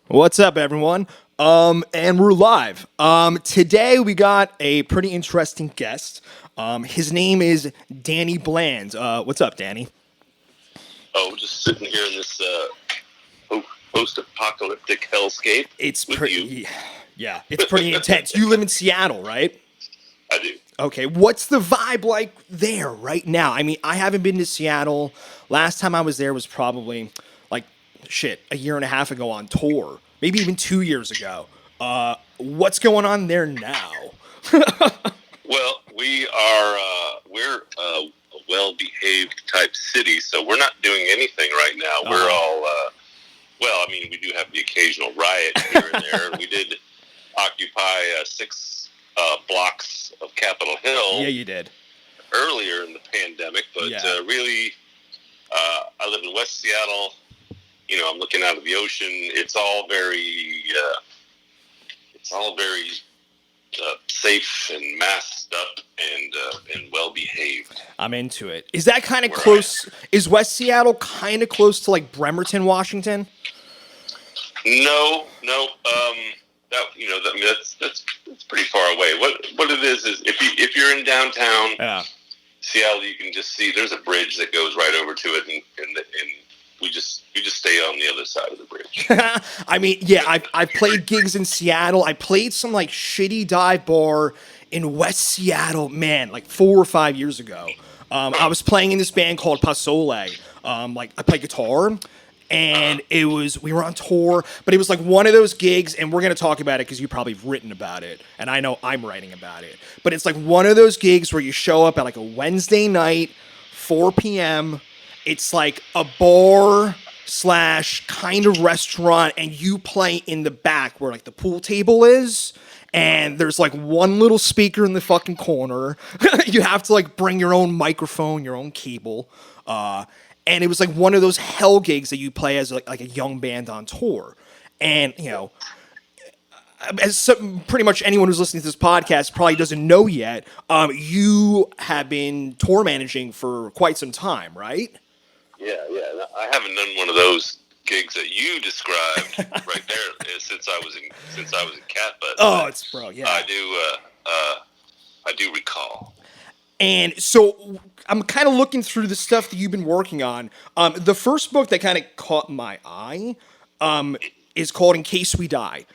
What's up, everyone? And we're live. Today we got a pretty interesting guest. His name is Danny Bland. What's up, Danny? Oh, just sitting here in this post-apocalyptic hellscape It's with you. pretty, yeah, it's pretty intense. You live in Seattle, right? I do. Okay, what's the vibe like there right now? I mean, I haven't been to Seattle. Last time I was there was probably like a year and a half ago on tour, maybe even 2 years ago. What's going on there now? Well, we're a well-behaved type city, so we're not doing anything right now. We're all well. I mean, we do have the occasional riot here and there. We did occupy six blocks of Capitol Hill. Yeah, you did. Earlier in the pandemic, but really, I live in West Seattle. You know, I'm looking out of the ocean. It's all very safe and masked up and well behaved. I'm into it. Is that kind of close? Is West Seattle kind of close to like Bremerton, Washington? No. That's pretty far away. What it is if you're in downtown Seattle, you can just see there's a bridge that goes right over to it, and we just stay on the other side of the bridge. I mean, yeah, I played gigs in Seattle. I played some like shitty dive bar in West Seattle, man, like 4 or 5 years ago. I was playing in this band called Pasole. Like I play guitar, and we were on tour, but it was like one of those gigs, and we're gonna talk about it because you probably have written about it, and I know I'm writing about it. But it's like one of those gigs where you show up at like a Wednesday night, 4 p.m. It's like a bar / kind of restaurant, and you play in the back where like the pool table is, and there's like one little speaker in the fucking corner. You have to like bring your own microphone, your own cable, and it was like one of those hell gigs that you play as like a young band on tour. And you know, pretty much anyone who's listening to this podcast probably doesn't know yet, you have been tour managing for quite some time, right? Yeah. I haven't done one of those gigs that you described right there since I was in Cat, but it's bro, yeah. I do recall. And so I'm kind of looking through the stuff that you've been working on. The first book that kind of caught my eye is called In Case We Die.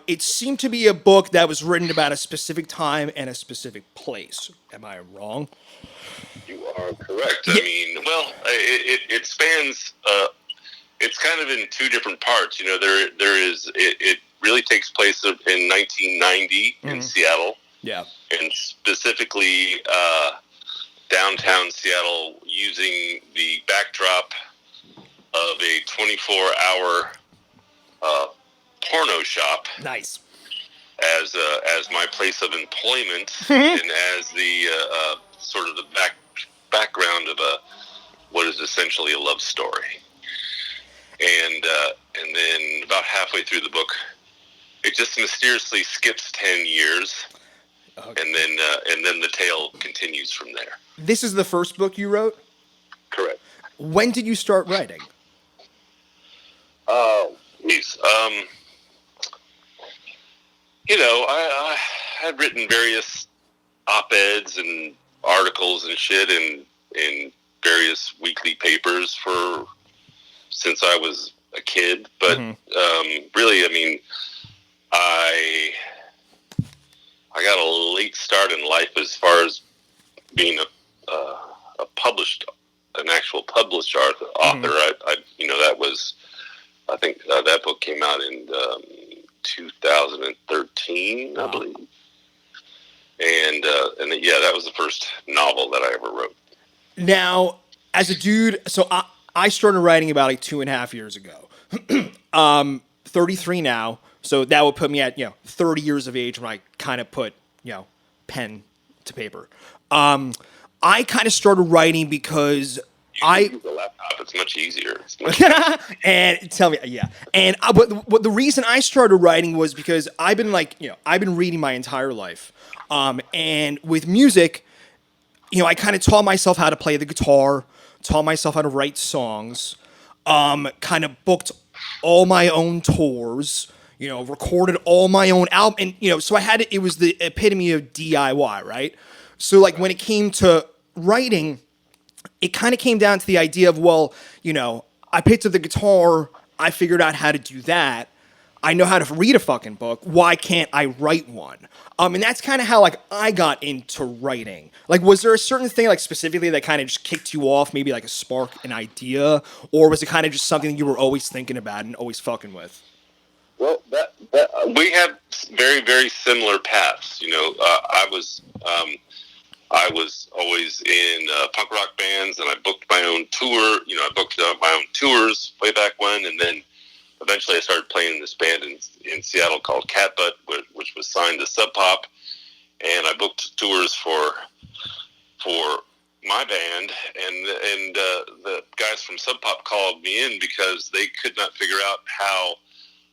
It seemed to be a book that was written about a specific time and a specific place. Am I wrong? You are correct. I mean, well, it spans. It's kind of in two different parts. You know, there is. It really takes place in 1990 in Seattle. Yeah. And specifically downtown Seattle, using the backdrop of a 24-hour porno shop. Nice. As my place of employment and as the sort of the background of what is essentially a love story. And then about halfway through the book, it just mysteriously skips 10 years. Okay. And then the tale continues from there. This is the first book you wrote? Correct. When did you start writing? Oh, geez. You know, I had written various op-eds and articles and shit in various weekly papers since I was a kid. But really, I mean, I got a late start in life as far as being an actual published author. That was, I think that book came out in 2013, I believe. And that was the first novel that I ever wrote. Now, as a dude, so I started writing about like 2.5 years ago. 33 now. So that would put me at, 30 years of age when I kind of put, pen to paper. I kind of started writing because use a laptop. It's much easier. And tell me, yeah. And what the reason I started writing was because I've been reading my entire life. And with music, I kind of taught myself how to play the guitar, taught myself how to write songs, kind of booked all my own tours, recorded all my own album. And, so it was the epitome of DIY, right? So, like, when it came to writing, it kind of came down to the idea of, well, I picked up the guitar, I figured out how to do that. I know how to read a fucking book. Why can't I write one? And that's kind of how like I got into writing. Like, was there a certain thing like specifically that kind of just kicked you off? Maybe like a spark, an idea, or was it kind of just something you were always thinking about and always fucking with? Well, we have very, very similar paths. I was always in punk rock bands, and I booked my own tour. I booked my own tours way back when, and then eventually I started playing in this band in Seattle called Catbutt, which was signed to Sub Pop, and I booked tours for my band, and the guys from Sub Pop called me in because they could not figure out how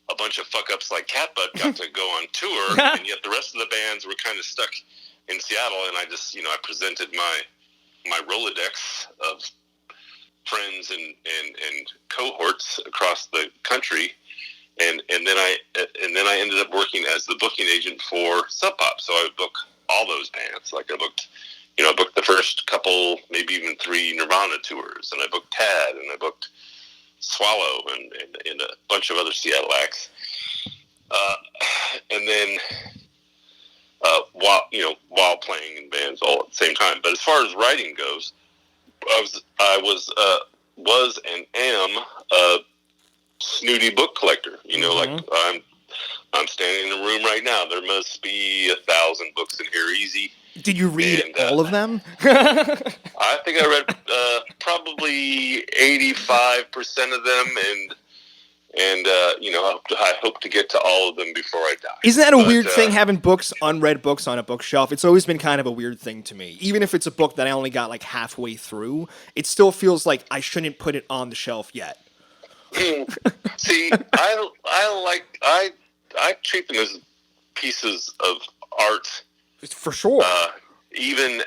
a bunch of fuck-ups like Catbutt got to go on tour, and yet the rest of the bands were kind of stuck in Seattle, and I just, I presented my Rolodex of friends and cohorts across the country, and then I ended up working as the booking agent for Sub Pop. So I would book all those bands. Like I booked the first couple, maybe even 3 Nirvana tours, and I booked Tad, and I booked Swallow, and a bunch of other Seattle acts. And then while playing in bands all at the same time. But as far as writing goes, I was and am a snooty book collector. Like I'm standing in a room right now. There must be 1,000 books in here, easy. Did you read all of them? I think I read probably 85% of them, and I hope to get to all of them before I die. Isn't that a weird thing, having unread books on a bookshelf? It's always been kind of a weird thing to me. Even if it's a book that I only got like halfway through, it still feels like I shouldn't put it on the shelf yet. See, I treat them as pieces of art. For sure. Even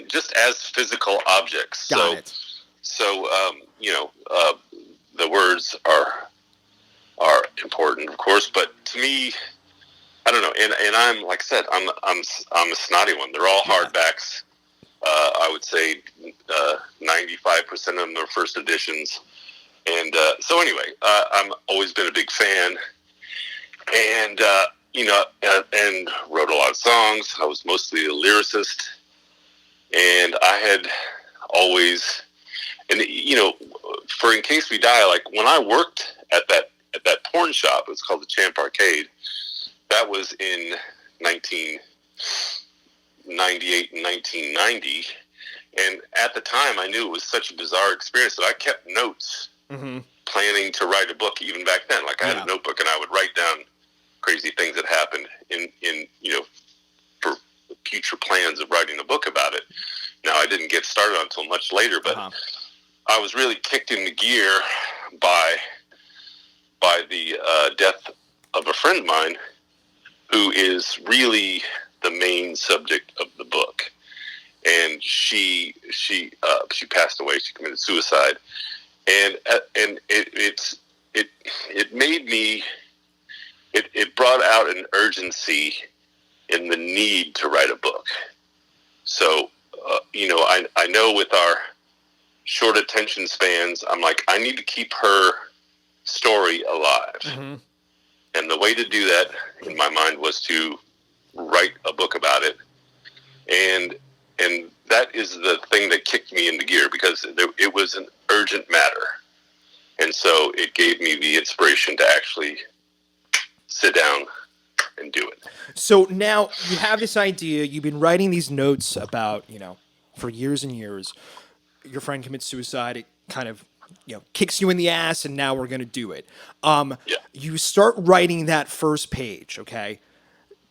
just as physical objects. Got it. So the words are important, of course, but to me, I don't know. And I'm, like I said, I'm a snotty one. They're all hardbacks. I would say 95% of them are first editions. And so anyway, I've always been a big fan, and and wrote a lot of songs. I was mostly a lyricist, and I had always, and for In Case We Die, like when I worked at that porn shop, it was called the Champ Arcade. That was in 1998 and 1990, and at the time, I knew it was such a bizarre experience that I kept notes, planning to write a book. Even back then, like I had a notebook, and I would write down crazy things that happened in for future plans of writing a book about it. Now, I didn't get started until much later, but I was really kicked into gear by the death of a friend of mine, who is really the main subject of the book. And she passed away. She committed suicide, and it made me. It brought out an urgency in the need to write a book. So, I know with our short attention spans, I'm like, I need to keep her story alive. And the way to do that, in my mind, was to write a book about it. And that is the thing that kicked me into gear, because it was an urgent matter. And so it gave me the inspiration to actually sit down and do it. So now you have this idea, you've been writing these notes about, for years and years. Your friend commits suicide, it kind of, kicks you in the ass, and now we're going to do it. You start writing that first page, okay?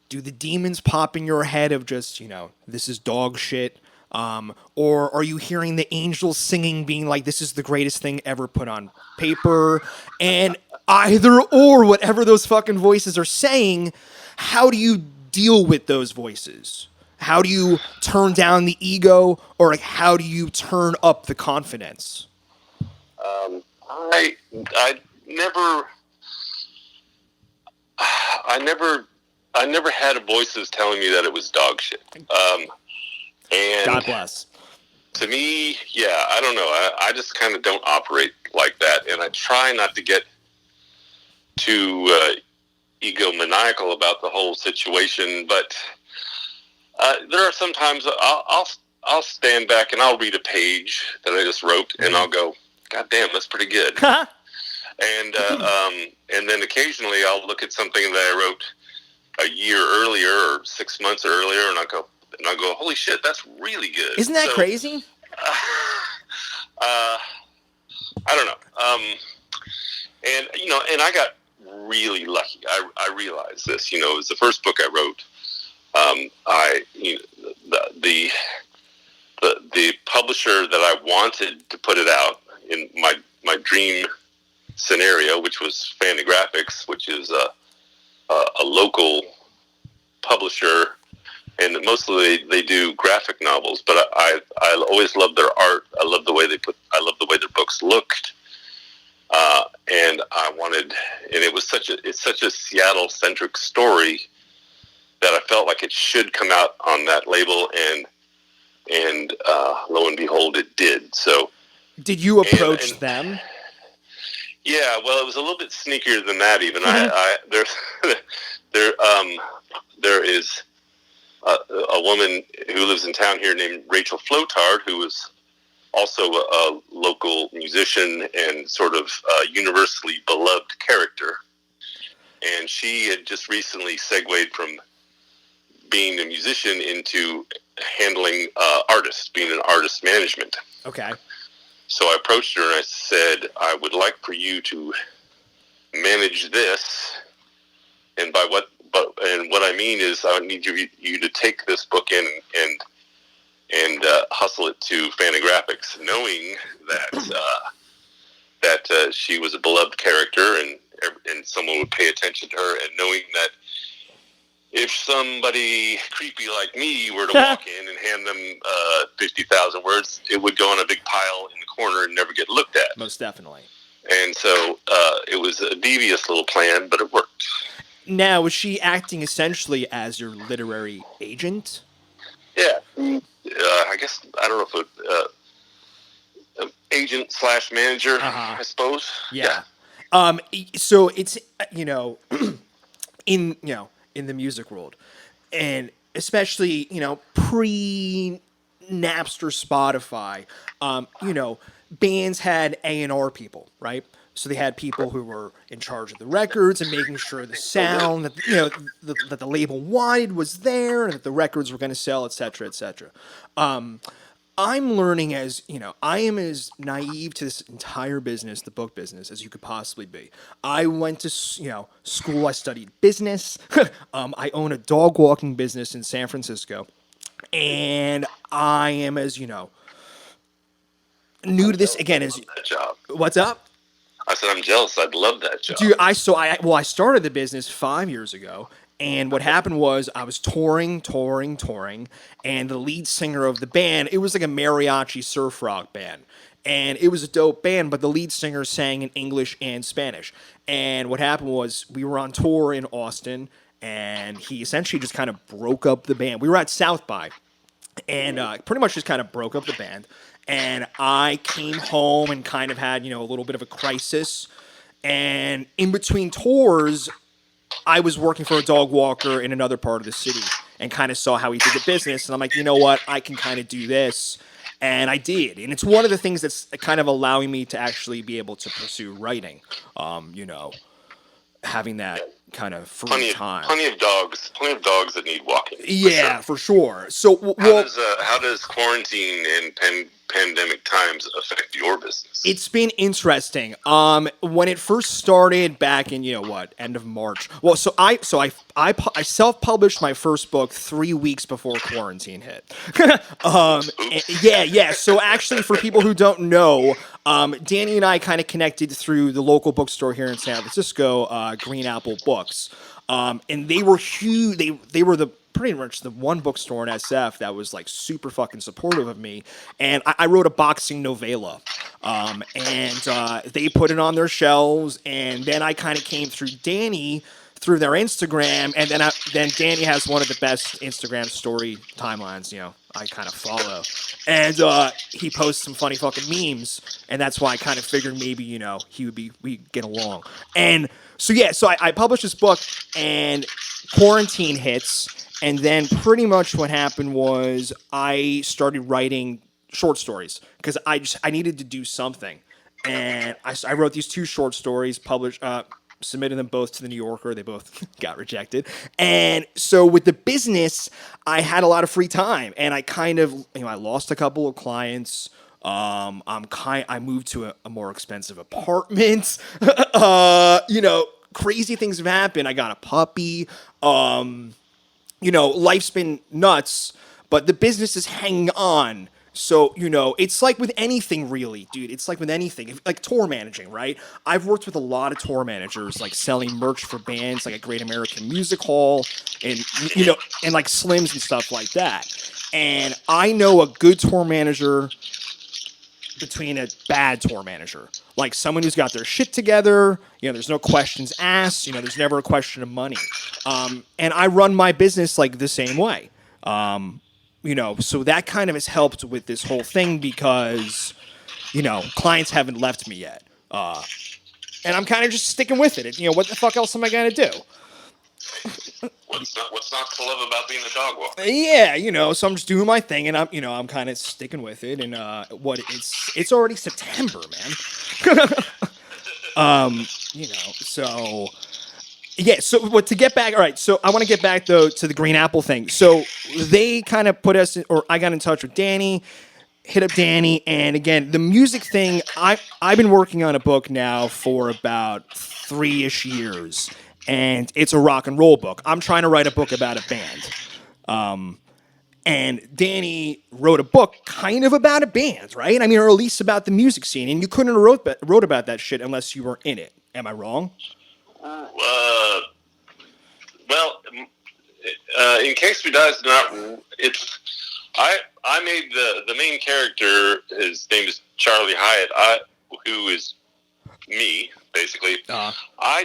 Do the demons pop in your head of just, this is dog shit? Or are you hearing the angels singing, being like, this is the greatest thing ever put on paper? And either or, whatever those fucking voices are saying, how do you deal with those voices? How do you turn down the ego, or like how do you turn up the confidence? I never, I never, I never had voices telling me that it was dog shit. And God bless. to me, yeah, I don't know. I just kind of don't operate like that, and I try not to get too egomaniacal about the whole situation. But there are sometimes I'll stand back and I'll read a page that I just wrote, and I'll go, "God damn, that's pretty good." And then occasionally I'll look at something that I wrote a year earlier or 6 months earlier, and I'll go, "Holy shit, that's really good." Isn't that crazy? I don't know. And and I got really lucky. I realized this. It was the first book I wrote. The publisher that I wanted to put it out in my dream scenario, which was Fantagraphics, which is a local publisher, and mostly they do graphic novels. But I always loved their art. I love the way their books looked. And I wanted, and it's such a Seattle centric story that I felt like it should come out on that label, and lo and behold, it did. So, did you approach them? Yeah, well, it was a little bit sneakier than that. Even there is a woman who lives in town here named Rachel Flotard, who is also a local musician and sort of universally beloved character. And she had just recently segued from being a musician into handling artists, being an artist management. Okay. So I approached her and I said, I would like for you to manage this. And what I mean is I need you to take this book in and hustle it to Fantagraphics, knowing that she was a beloved character and someone would pay attention to her, and knowing that if somebody creepy like me were to walk in and hand them 50,000 words, it would go on a big pile in the corner and never get looked at. Most definitely. And so it was a devious little plan, but it worked. Now, was she acting essentially as your literary agent? Yeah. I guess, I don't know if agent / manager, I suppose. Yeah. So it's, in the music world, and especially, pre Napster, Spotify, bands had A&R people, right? So they had people who were in charge of the records and making sure the sound that that the label wanted was there and that the records were going to sell, etc., etc. I'm learning I am as naive to this entire business, the book business, as you could possibly be. I went to school. I studied business. I own a dog walking business in San Francisco, and I am as new to this again. As that job. What's up? I said, I'm jealous. I'd love that job. Dude, I started the business 5 years ago, and what happened was I was touring, and the lead singer of the band, it was like a mariachi surf rock band, and it was a dope band, but the lead singer sang in English and Spanish. And what happened was we were on tour in Austin, and he essentially just kind of broke up the band. We were at South by, and pretty much just kind of broke up the band. And I came home and kind of had, a little bit of a crisis. And in between tours, I was working for a dog walker in another part of the city and kind of saw how he did the business. And I'm like, you know what? I can kind of do this. And I did. And it's one of the things that's kind of allowing me to actually be able to pursue writing, having that kind of free time. Plenty of dogs that need walking. Yeah, for sure. So, how does quarantine and pandemic times affect your business? It's been interesting. When it first started back in end of March. Well, so I self-published my first book 3 weeks before quarantine hit. Yeah. So actually, for people who don't know, Danny and I kind of connected through the local bookstore here in San Francisco, Green Apple Books, and they were huge. They were the pretty much the one bookstore in SF that was like super fucking supportive of me. And I wrote a boxing novella. And they put it on their shelves. And then I kind of came through Danny through their Instagram. And then Danny has one of the best Instagram story timelines, I kind of follow. And he posts some funny fucking memes. And that's why I kind of figured maybe, we'd get along. And so I published this book and quarantine hits. And then pretty much what happened was I started writing short stories because I needed to do something. And I wrote these 2 short stories, submitted them both to the New Yorker. They both got rejected. And so with the business, I had a lot of free time, and I kind of, I lost a couple of clients. I moved to a more expensive apartment. Crazy things have happened. I got a puppy. Life's been nuts, but the business is hanging on. So, it's like with anything, really, dude. It's like with anything. Like tour managing, right? I've worked with a lot of tour managers, like selling merch for bands, like a Great American Music Hall, and, and like Slims and stuff like that. And I know a good tour manager between a bad tour manager. Like someone who's got their shit together, there's no questions asked, there's never a question of money. And I run my business like the same way. So that kind of has helped with this whole thing because, clients haven't left me yet. And I'm kind of just sticking with it. What the fuck else am I going to do? What's not to love about being a dog walker? Yeah, so I'm just doing my thing, and I'm kind of sticking with it. And it's already September, man. So yeah. So what to get back? All right. So I want to get back though to the Green Apple thing. So they kind of put us, or I got in touch with Danny. Hit up Danny, and again, the music thing. I've been working on a book now for about 3-ish years. And it's a rock and roll book. I'm trying to write a book about a band. And Danny wrote a book kind of about a band, right? I mean, or at least about the music scene. And you couldn't have wrote about that shit unless you were in it. Am I wrong? Well, in case we die, it's I made the main character. His name is Charlie Hyatt. Who is me. Basically, I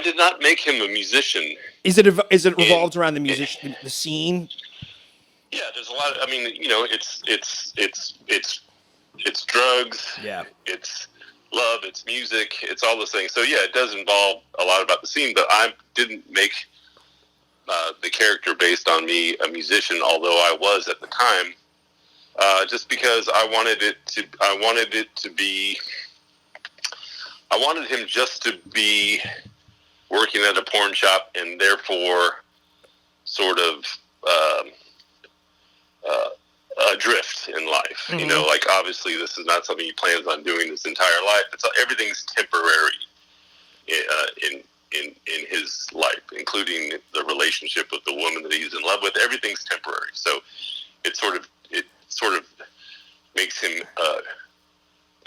did not make him a musician. Is it revolved around the musician, the scene? Yeah, there's a lot. It's drugs. Yeah, it's love. It's music. It's all those things. So yeah, it does involve a lot about the scene. But I didn't make the character based on me a musician, although I was at the time. Just because I wanted him just to be working at a porn shop and therefore sort of adrift in life. Mm-hmm. Like obviously this is not something he plans on doing his entire life. Everything's temporary in his life, including the relationship with the woman that he's in love with. Everything's temporary. So it sort of makes him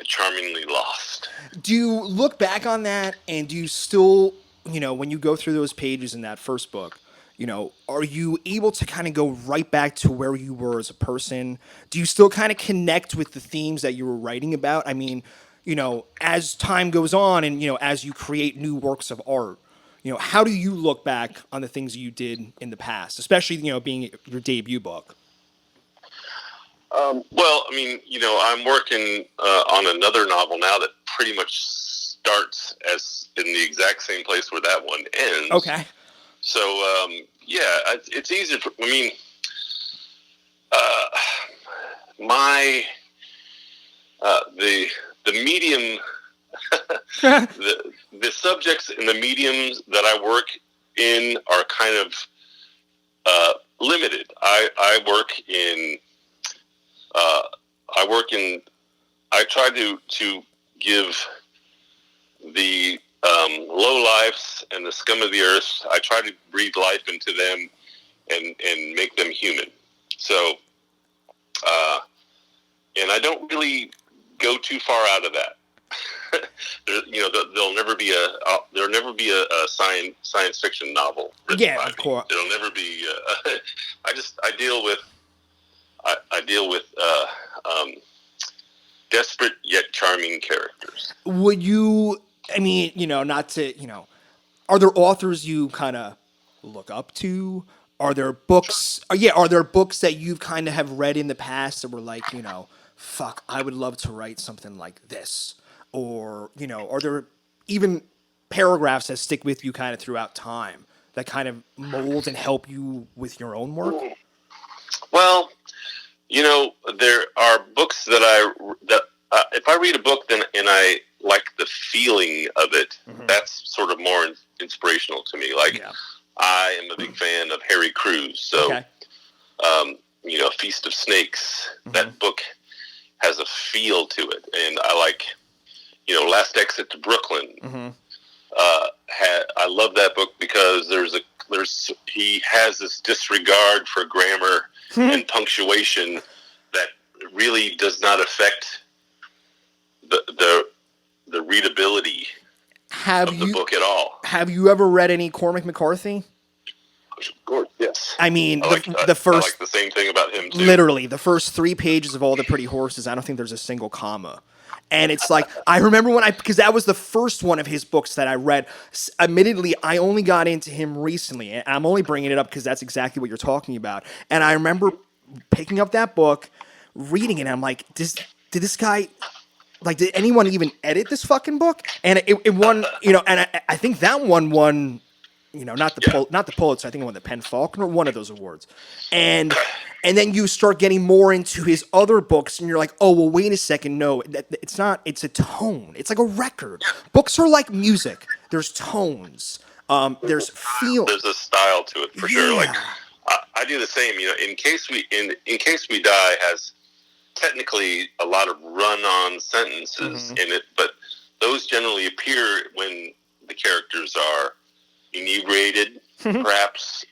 charmingly lost. Do you look back on that, and do you still, when you go through those pages in that first book, are you able to kind of go right back to where you were as a person? Do you still kind of connect with the themes that you were writing about? I mean, as time goes on and, as you create new works of art, how do you look back on the things you did in the past, especially, being your debut book? Well, I'm working on another novel now that pretty much starts as in the exact same place where that one ends. Okay. So, yeah, it's easier. The medium, the subjects and the mediums that I work in are kind of limited. I try to give the low lifes and the scum of the earth. I try to breathe life into them and make them human. So, and I don't really go too far out of that. there'll never be a science fiction novel written Yeah, by of me. course. There'll never be. I deal with desperate yet charming characters. Would you? I mean, not to, are there authors you kind of look up to? Are there books? Yeah, are there books that you've kind of have read in the past that were like, fuck, I would love to write something like this, or are there even paragraphs that stick with you kind of throughout time that kind of mold and help you with your own work? Well, there are books that if I read a book and I like the feeling of it, that's sort of more inspirational to me. Like, Yeah. I am a big fan of Harry Crews, so Okay. Feast of Snakes. That book has a feel to it, and I like, Last Exit to Brooklyn. I love that book because he has this disregard for grammar and punctuation that really does not affect the readability of the book at all. Have you ever read any Cormac McCarthy? Of course, yes. I mean, I like the same thing about him too. Literally, the first 3 pages of All the Pretty Horses, I don't think there's a single comma. And it's like, I remember because that was the first one of his books that I read. Admittedly, I only got into him recently, and I'm only bringing it up because that's exactly what you're talking about. And I remember picking up that book, reading it, and I'm like, did this guy, like, did anyone even edit this fucking book? And it won, and I think that one won, not the Pulitzer, I think it won the Penn Faulkner, one of those awards. And then you start getting more into his other books, and you're like, oh, well, wait a second, no, it's not, it's a tone. It's like a record. Books are like music. There's tones. There's feel. There's a style to it for sure. Like, I do the same. In Case We Die has technically a lot of run-on sentences in it, but those generally appear when the characters are inebriated, perhaps.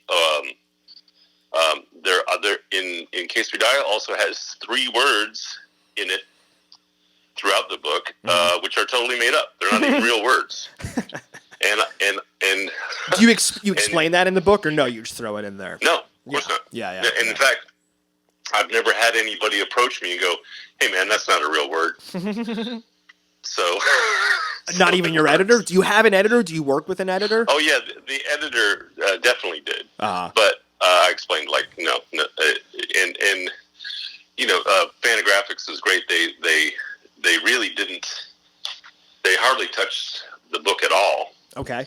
There are other in Case We Die also has 3 words in it throughout the book, which are totally made up. They're not even real words. And do you explain that in the book, or no? You just throw it in there? No, of course not. Yeah. And in fact, I've never had anybody approach me and go, "Hey, man, that's not a real word." So, not even your editor? Do you have an editor? Do you work with an editor? Oh yeah, the editor definitely did. But I explained, like, no, and Fantagraphics is great. They really didn't. They hardly touched the book at all. Okay.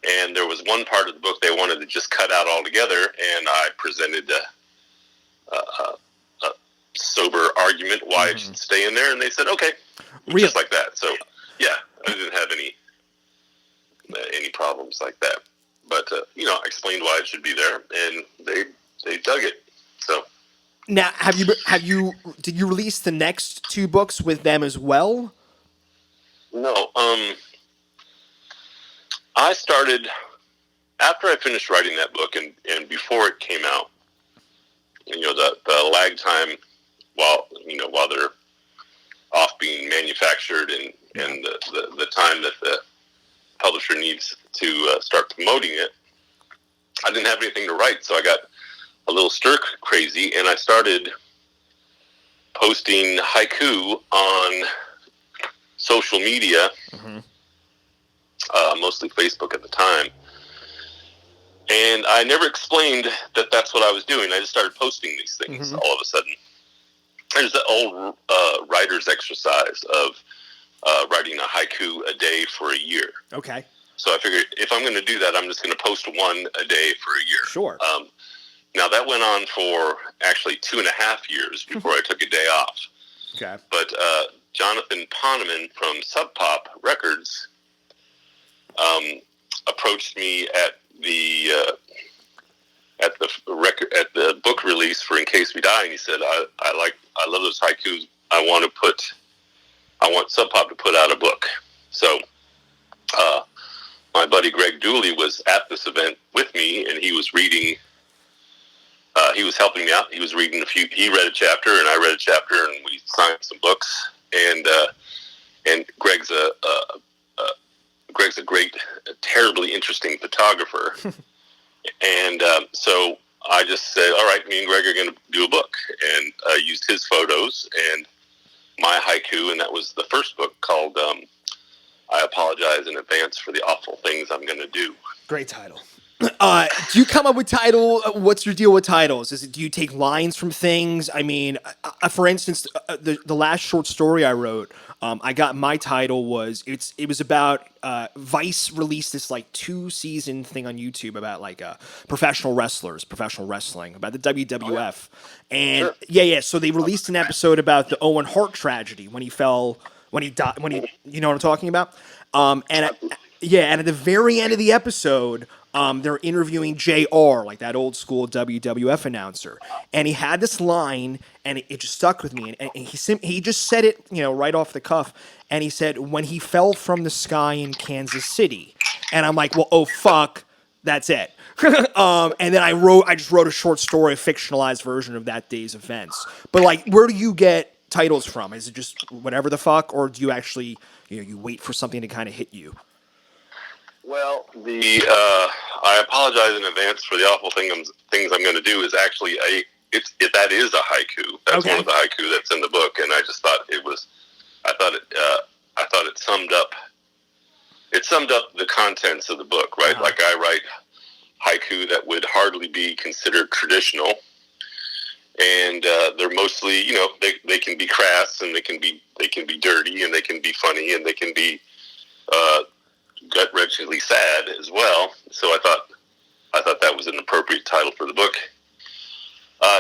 And there was one part of the book they wanted to just cut out altogether, and I presented a sober argument why it should stay in there, and they said, okay, just like that. So, yeah, I didn't have any problems like that. But, I explained why it should be there, and they dug it. So now, did you release the next 2 books with them as well? No. I started after I finished writing that book, and before it came out. The lag time while they're off being manufactured and the time that the publisher needs to start promoting it, I didn't have anything to write, so I got a little stir crazy, and I started posting haiku on social media, mostly Facebook at the time. And I never explained that that's what I was doing. I just started posting these things all of a sudden. There's the old writer's exercise of writing a haiku a day for a year. Okay. So I figured if I'm going to do that, I'm just going to post one a day for a year. Sure. Now, that went on for actually 2.5 years before I took a day off. Okay. But Jonathan Poneman from Sub Pop Records approached me at the book release for In Case We Die, and he said, I love those haikus. I want Sub Pop to put out a book. So my buddy Greg Dooley was at this event with me, and he was reading. He was helping me out. He was reading he read a chapter, and I read a chapter, and we signed some books. And and Greg's a great, terribly interesting photographer. And so I just said, all right, me and Greg are going to do a book. And I used his photos and my haiku, and that was the first book called I Apologize in Advance for the Awful Things I'm Going to Do. Great title. Do you come up with title? What's your deal with titles? Do you take lines from things? I mean, for instance, the last short story I wrote, I got my title it was about Vice released this like 2-season thing on YouTube about like professional wrestling, about the WWF, and Sure. yeah. So they released an episode about the Owen Hart tragedy when he died, you know what I'm talking about, and at the very end of the episode, they're interviewing JR, like that old school WWF announcer, and he had this line, and it just stuck with me. And he just said it, right off the cuff, and he said, "When he fell from the sky in Kansas City," and I'm like, "Well, oh fuck, that's it." And then I just wrote a short story, a fictionalized version of that day's events. But like, where do you get titles from? Is it just whatever the fuck, or do you actually, you wait for something to kind of hit you? Well, I apologize in advance for the awful things I'm going to do is actually that is a haiku. That's Okay. one of the haiku that's in the book, and I just thought I thought it summed up the contents of the book, right? Uh-huh. Like I write haiku that would hardly be considered traditional, and they're mostly, they can be crass, and they can be dirty, and they can be funny, and they can be gut-wrenchingly sad as well. So I thought that was an appropriate title for the book.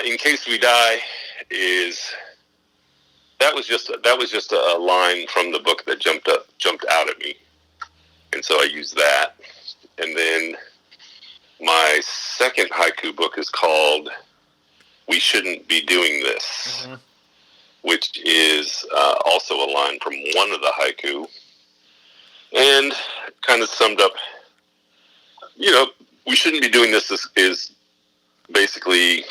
In Case We Die that was just a line from the book that jumped out at me, and so I used that. And then my second haiku book is called "We Shouldn't Be Doing This," mm-hmm. which is also a line from one of the haiku. And kind of summed up, we shouldn't be doing this is basically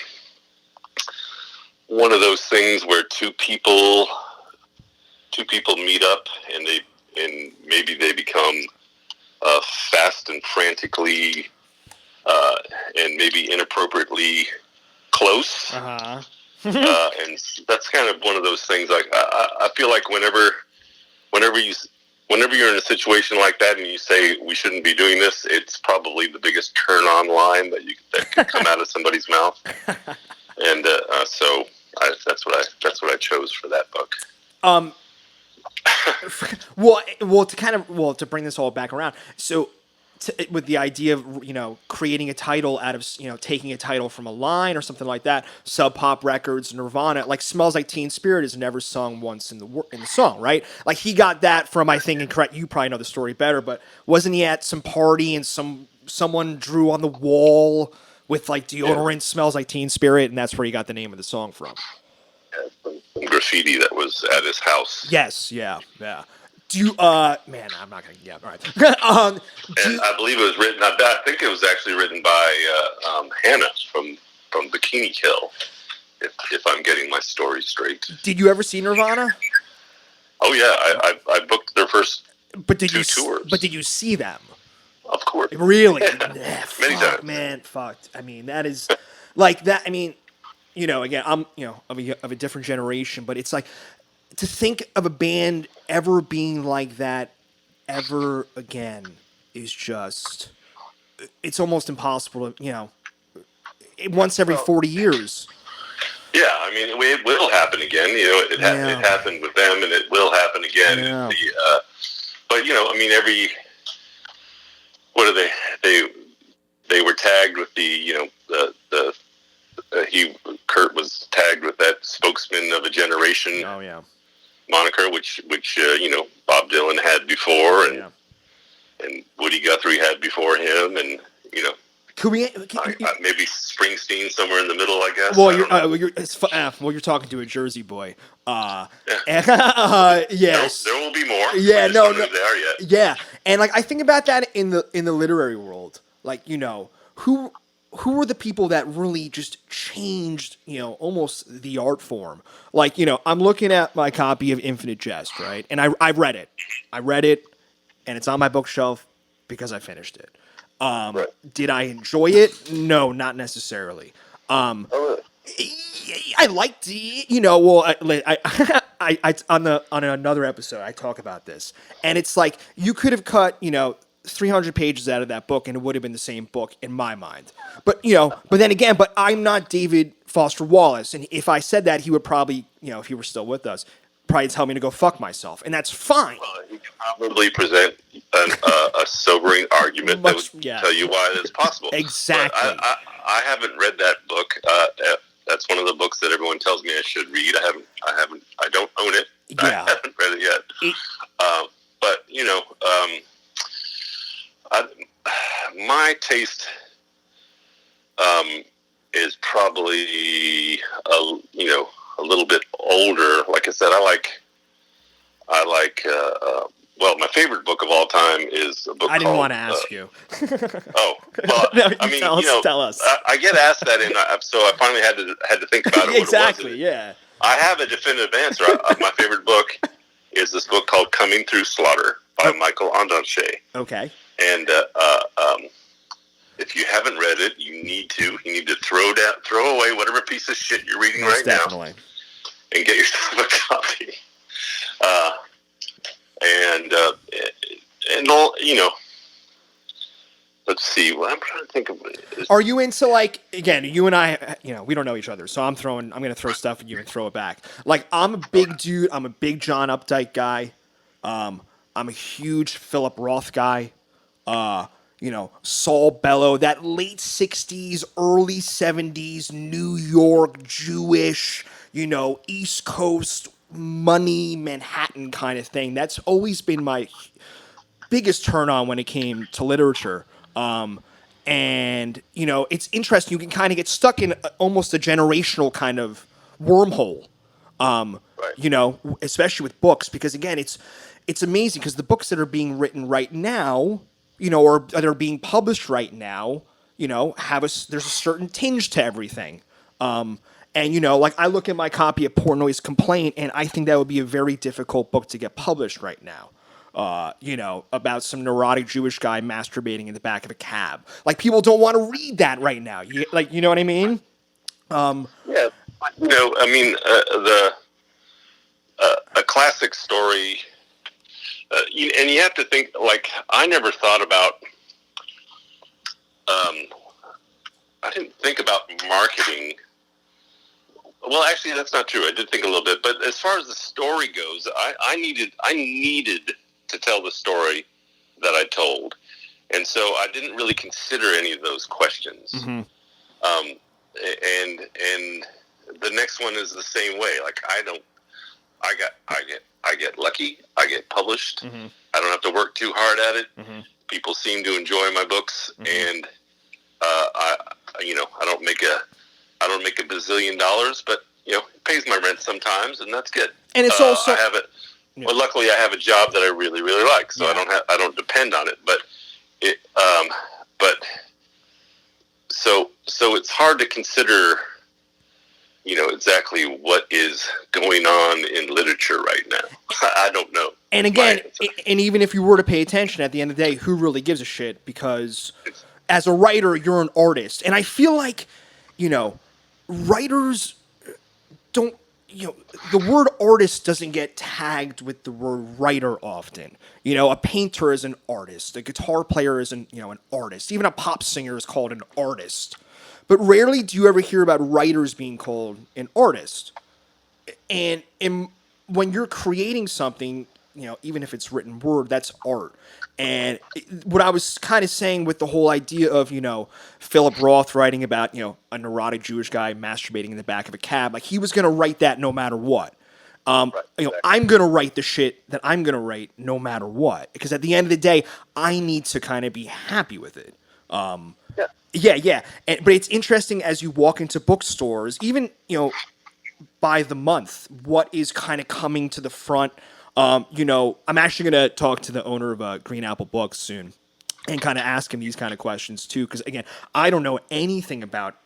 one of those things where two people meet up and maybe they become fast and frantically and maybe inappropriately close. Uh-huh. And that's kind of one of those things. Like I feel like whenever you're in a situation like that and you say we shouldn't be doing this, it's probably the biggest turn-on line that could come out of somebody's mouth. And so that's what I chose for that book. To bring this all back around. So with the idea of creating a title out of taking a title from a line or something like that, Sub Pop Records, Nirvana, like "Smells Like Teen Spirit" is never sung once in the song, right? Like he got that from, I think, and correct, you probably know the story better, but wasn't he at some party and someone drew on the wall with like deodorant, "Smells Like Teen Spirit," and that's where he got the name of the song from? Some graffiti that was at his house. Yes, yeah. Do you, man, I'm not gonna, yeah, all right. And I believe it was written, I think it was actually written by Hannah from Bikini Kill, if I'm getting my story straight. Did you ever see Nirvana? Oh yeah, I booked their first two tours. But did you see them? Of course. Really? Many times. Man, fucked. I mean, that is, like that, I mean, again, I'm, of a different generation, but it's like, to think of a band ever being like that ever again is just, it's almost impossible to, once every 40 years. Yeah, I mean, it will happen again. It happened with them, and it will happen again. Yeah. But, I mean, what are they? They were tagged with Kurt was tagged with that spokesman of a generation. Oh, yeah. Moniker, which Bob Dylan had before, and Yeah. and Woody Guthrie had before him, and Could we? maybe Springsteen somewhere in the middle, I guess. Well, you're talking to a Jersey boy. Yeah. Yes. There will be more. Yeah, I just no, don't know if they are yet. Yeah, and like I think about that in the literary world, like who who were the people that really just changed, almost the art form? Like, I'm looking at my copy of Infinite Jest, right? And I read it. I read it, and it's on my bookshelf because I finished it. Right. Did I enjoy it? No, not necessarily. Oh, really? I liked, well, on another episode, I talk about this, and it's like you could have cut, 300 pages out of that book, and it would have been the same book in my mind. But but then again, but I'm not David Foster Wallace, and if I said that, he would probably, if he were still with us, probably tell me to go fuck myself, and that's fine. He can probably present a sobering argument that would tell you why that's possible. Exactly. But I haven't read that book. That's one of the books that everyone tells me I should read. I don't own it. Yeah. I haven't read it yet. But my taste is probably a little bit older. Like I said, I like. Well, my favorite book of all time is a book. I didn't called, want to ask you. Oh, well, No, I mean, tell us. I get asked that, so I finally had to think about it. Exactly. Yeah. I have a definitive answer. My favorite book is this book called "Coming Through Slaughter" by Michael Ondaatje. Okay. And if you haven't read it, you need to. You need to throw away whatever piece of shit you're reading now, and get yourself a copy. And all, let's see. Well, I'm trying to think of. Are you into, like, again, you and I, we don't know each other, so I'm going to throw stuff at you and throw it back. Like, I'm a big dude. I'm a big John Updike guy. I'm a huge Philip Roth guy. Saul Bellow, that late 60s, early 70s, New York, Jewish, East Coast, money, Manhattan kind of thing. That's always been my biggest turn on when it came to literature. And, it's interesting. You can kind of get stuck in almost a generational kind of wormhole, especially with books, because, again, it's amazing because the books that are being written right now, or that are being published right now, there's a certain tinge to everything. And, like, I look at my copy of Portnoy's Complaint, and I think that would be a very difficult book to get published right now. About some neurotic Jewish guy masturbating in the back of a cab. Like, people don't want to read that right now. You know what I mean? Yeah. A classic story, and you have to think, like, I never thought about, I didn't think about marketing. Well, actually, that's not true. I did think a little bit, but as far as the story goes, I needed to tell the story that I told, and so I didn't really consider any of those questions. Mm-hmm. And the next one is the same way. Like, I get lucky. I get published. Mm-hmm. I don't have to work too hard at it. Mm-hmm. People seem to enjoy my books, and I don't make a bazillion dollars, but it pays my rent sometimes, and that's good. And it's also I have it. Well, luckily, I have a job that I really, really like, so I don't depend on it. But so it's hard to consider, exactly what is going on in literature right now. I don't know. And again, and even if you were to pay attention, at the end of the day, who really gives a shit? Because as a writer, you're an artist, and I feel like, writers don't. The word artist doesn't get tagged with the word writer often. A painter is an artist. A guitar player is an artist. Even a pop singer is called an artist. But rarely do you ever hear about writers being called an artist. And when you're creating something, even if it's written word, that's art. And what I was kind of saying with the whole idea of, Philip Roth writing about, a neurotic Jewish guy masturbating in the back of a cab, like, he was going to write that no matter what. Exactly. I'm going to write the shit that I'm going to write no matter what. Because at the end of the day, I need to kind of be happy with it. Yeah. But it's interesting as you walk into bookstores, even, by the month, what is kind of coming to the front. I'm actually going to talk to the owner of Green Apple Books soon. and kind of ask him these kind of questions too. Because again, I don't know anything about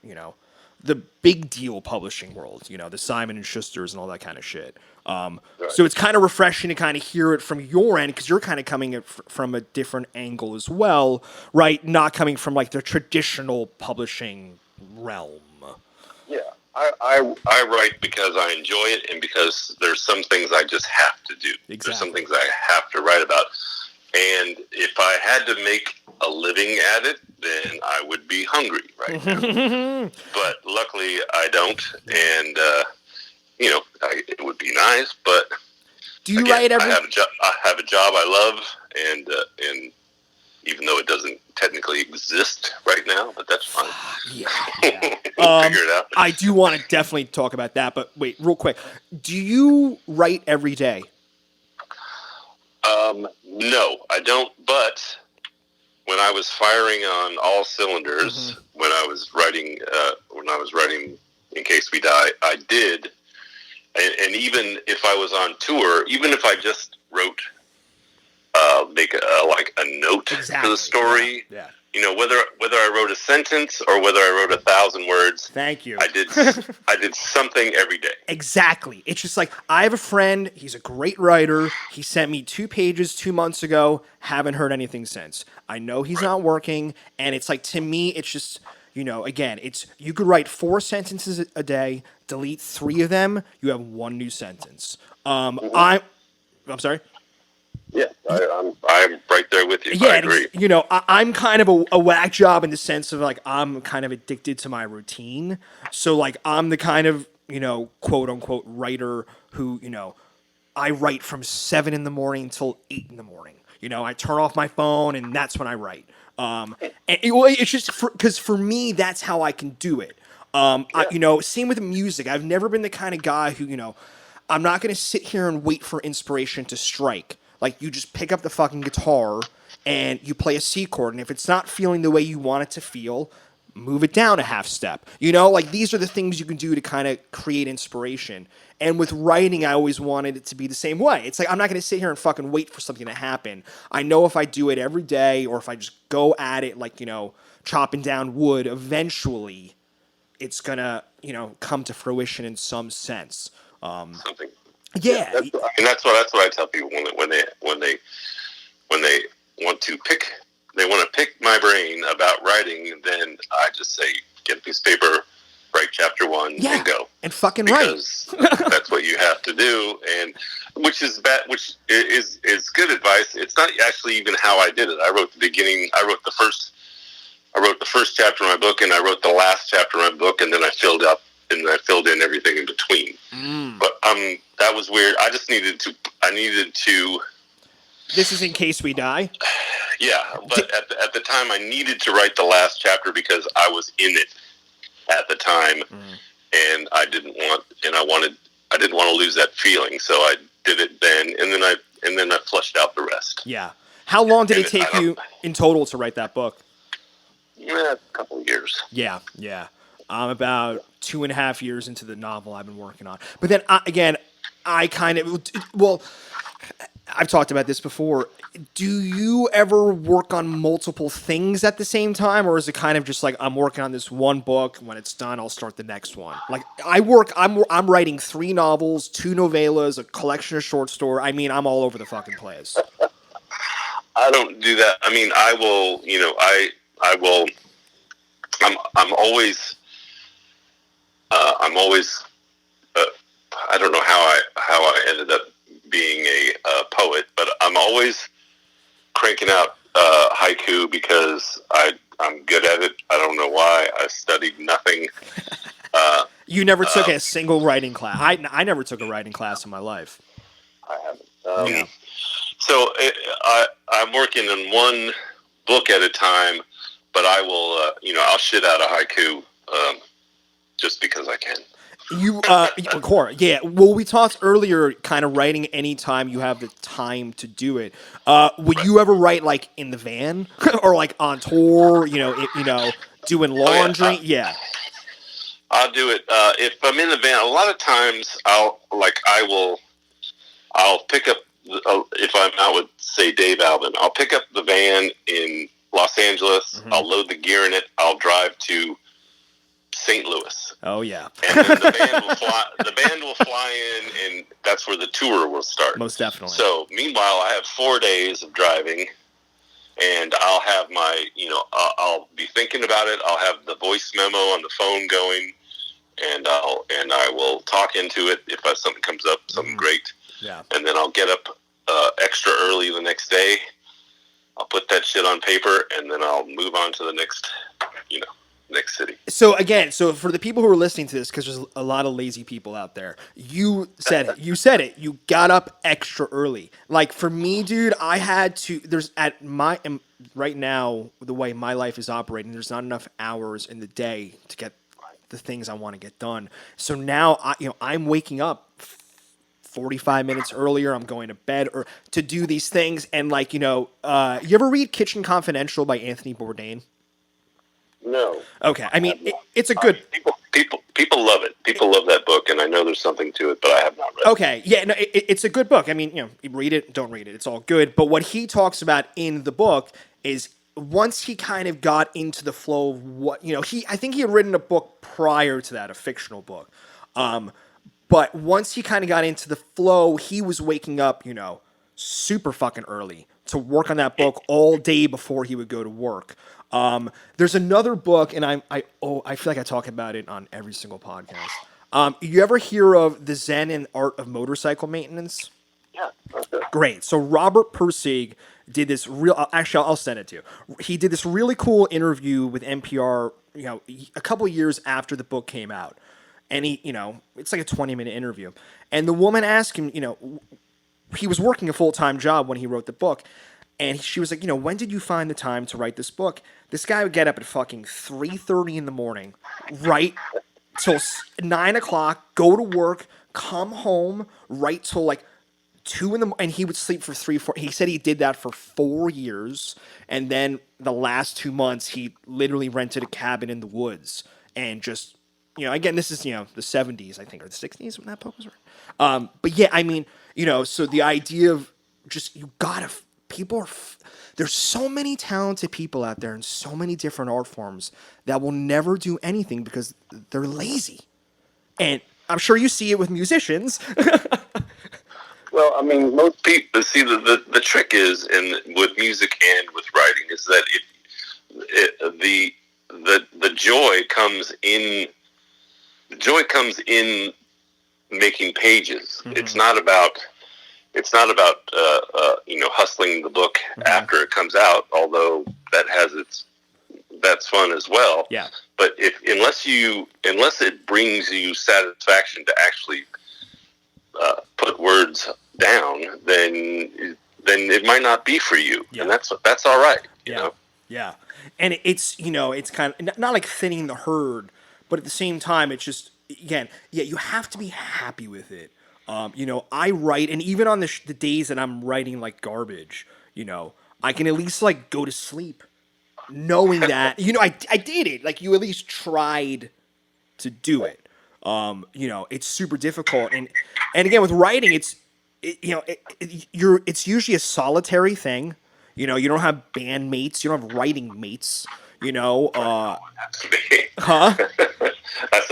the big deal publishing world, the Simon and Schusters and all that kind of shit. Right. So it's kind of refreshing to kind of hear it from your end because you're kind of coming from a different angle as well, right? Not coming from like the traditional publishing realm. Yeah, I write because I enjoy it and because there's some things I just have to do. Exactly. There's some things I have to write about. And if I had to make a living at it, then I would be hungry right now. But luckily I don't. And, it would be nice, but do you write every... I have a job I love, and even though it doesn't technically exist right now, but that's fine. Yeah. We'll figure it out. I do want to definitely talk about that, but wait, real quick. Do you write every day? No, I don't. But when I was firing on all cylinders, when I was writing In Case We Die, I did. And even if I was on tour, even if I just wrote, make a note to the story, yeah. Whether I wrote a sentence or whether I wrote 1,000 words. Thank you. I did something every day. Exactly. It's just like, I have a friend, he's a great writer. He sent me 2 pages 2 months ago. Haven't heard anything since. I know he's not working. And it's like, to me, it's just, again, it's, you could write 4 sentences a day, delete 3 of them, you have 1 new sentence. I'm sorry? Yeah, I'm right there with you. Yeah, I agree. I'm kind of a whack job in the sense of like I'm kind of addicted to my routine. So like I'm the kind of quote unquote writer who I write from 7 in the morning till 8 in the morning. I turn off my phone and that's when I write. It's just because for me that's how I can do it. Same with music. I've never been the kind of guy who I'm not going to sit here and wait for inspiration to strike. Like, you just pick up the fucking guitar and you play a C chord, and if it's not feeling the way you want it to feel, move it down a half step. Like, these are the things you can do to kind of create inspiration. And with writing, I always wanted it to be the same way. It's like, I'm not going to sit here and fucking wait for something to happen. I know if I do it every day, or if I just go at it like, chopping down wood, eventually it's going to, come to fruition in some sense. Something. Yeah, that's what I tell people when they want to pick my brain about writing. Then I just say, get a piece of paper, write chapter 1, and go. And fucking because that's what you have to do, and which is good advice. It's not actually even how I did it. I wrote the beginning. I wrote the first chapter of my book, and I wrote the last chapter of my book, and then I filled in everything in between. But that was weird. I needed to. This is In Case We Die. Yeah, but at the time I needed to write the last chapter because I was in it at the time, and I didn't want to lose that feeling. So I did it then, and then I flushed out the rest. Yeah. How long did it take you in total to write that book? Yeah, a couple of years. Yeah. I'm about 2.5 years into the novel I've been working on. But then, I've talked about this before. Do you ever work on multiple things at the same time? Or is it kind of just like, I'm working on this one book. When it's done, I'll start the next one. Like, I'm writing 3 novels, 2 novellas, a collection of short stories. I mean, I'm all over the fucking place. I don't do that. I mean, I will, I will, I'm always, I don't know how I ended up being a poet, but I'm always cranking out haiku because I'm good at it. I don't know why. I studied nothing. You never took a single writing class. I never took a writing class in my life. I haven't. So I'm working on one book at a time, but I will, I'll shit out a haiku just because I can. Cora, yeah. Well, we talked earlier, kind of writing anytime you have the time to do it. Would you ever write like in the van or like on tour? Doing laundry. Yeah. I'll do it if I'm in the van. A lot of times, I'll pick up if I'm out with say Dave Alvin. I'll pick up the van in Los Angeles. Mm-hmm. I'll load the gear in it. I'll drive to St. Louis. Oh yeah. And then the band will fly. The band will fly in, and that's where the tour will start. Most definitely. So meanwhile, I have 4 days of driving, and I'll have my, I'll be thinking about it. I'll have the voice memo on the phone going, and I will talk into it if something comes up, something great. Yeah. And then I'll get up extra early the next day. I'll put that shit on paper, and then I'll move on to the next city. So again, for the people who are listening to this, because there's a lot of lazy people out there, you said it. You said it. You got up extra early. Like for me, dude, I had to. Right now, the way my life is operating, there's not enough hours in the day to get the things I want to get done. So now, I'm waking up 45 minutes earlier. I'm going to bed or to do these things. And you ever read Kitchen Confidential by Anthony Bourdain? No. Okay, I mean it's a good. People love it. People love that book, and I know there's something to it, but I have not read it. Okay, yeah, no, it's a good book. I mean, you read it, don't read it. It's all good. But what he talks about in the book is once he kind of got into the flow of what I think he had written a book prior to that, a fictional book. But once he kind of got into the flow, he was waking up, super fucking early to work on that book all day before he would go to work. There's another book, and I feel like I talk about it on every single podcast. You ever hear of The Zen and Art of Motorcycle Maintenance? Yeah. Okay. Great. So Robert Persig did this actually, I'll send it to you. He did this really cool interview with NPR, a couple years after the book came out. And he, it's like a 20-minute interview. And the woman asked him, he was working a full-time job when he wrote the book. And she was like, when did you find the time to write this book? This guy would get up at fucking 3:30 in the morning, write till 9 o'clock, go to work, come home, write till like 2 in the morning, and he would sleep for 3-4. He said he did that for 4 years. And then the last 2 months, he literally rented a cabin in the woods and just, again, this is, the 70s, I think, or the 60s when that book was written. But yeah, I mean, so the idea of just, there's so many talented people out there and so many different art forms that will never do anything because they're lazy. And I'm sure you see it with musicians. Well, I mean, most people see the trick is with music and with writing is that the joy comes in. The joy comes in making pages. Mm-hmm. It's not about hustling the book after it comes out, although that's fun as well. Yeah. But unless it brings you satisfaction to actually put words down, then it might not be for you, and that's all right. You know. Yeah. And it's it's kind of not like thinning the herd, but at the same time, it's just you have to be happy with it. I write, and even on the days that I'm writing like garbage, I can at least like go to sleep knowing that, I did it. Like you at least tried to do it. It's super difficult. And again, with writing, it's usually a solitary thing. You don't have bandmates. You don't have writing mates. Huh?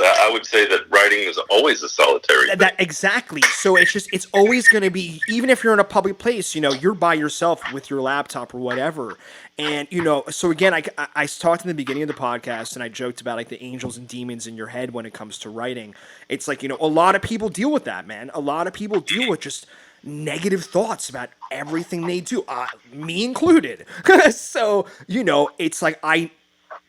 I would say that writing is always a solitary thing. Exactly. So it's always going to be, even if you're in a public place, you're by yourself with your laptop or whatever. And, so again, I talked in the beginning of the podcast and I joked about like the angels and demons in your head when it comes to writing. It's like, a lot of people deal with that, man. A lot of people deal with just negative thoughts about everything they do, me included. So, it's like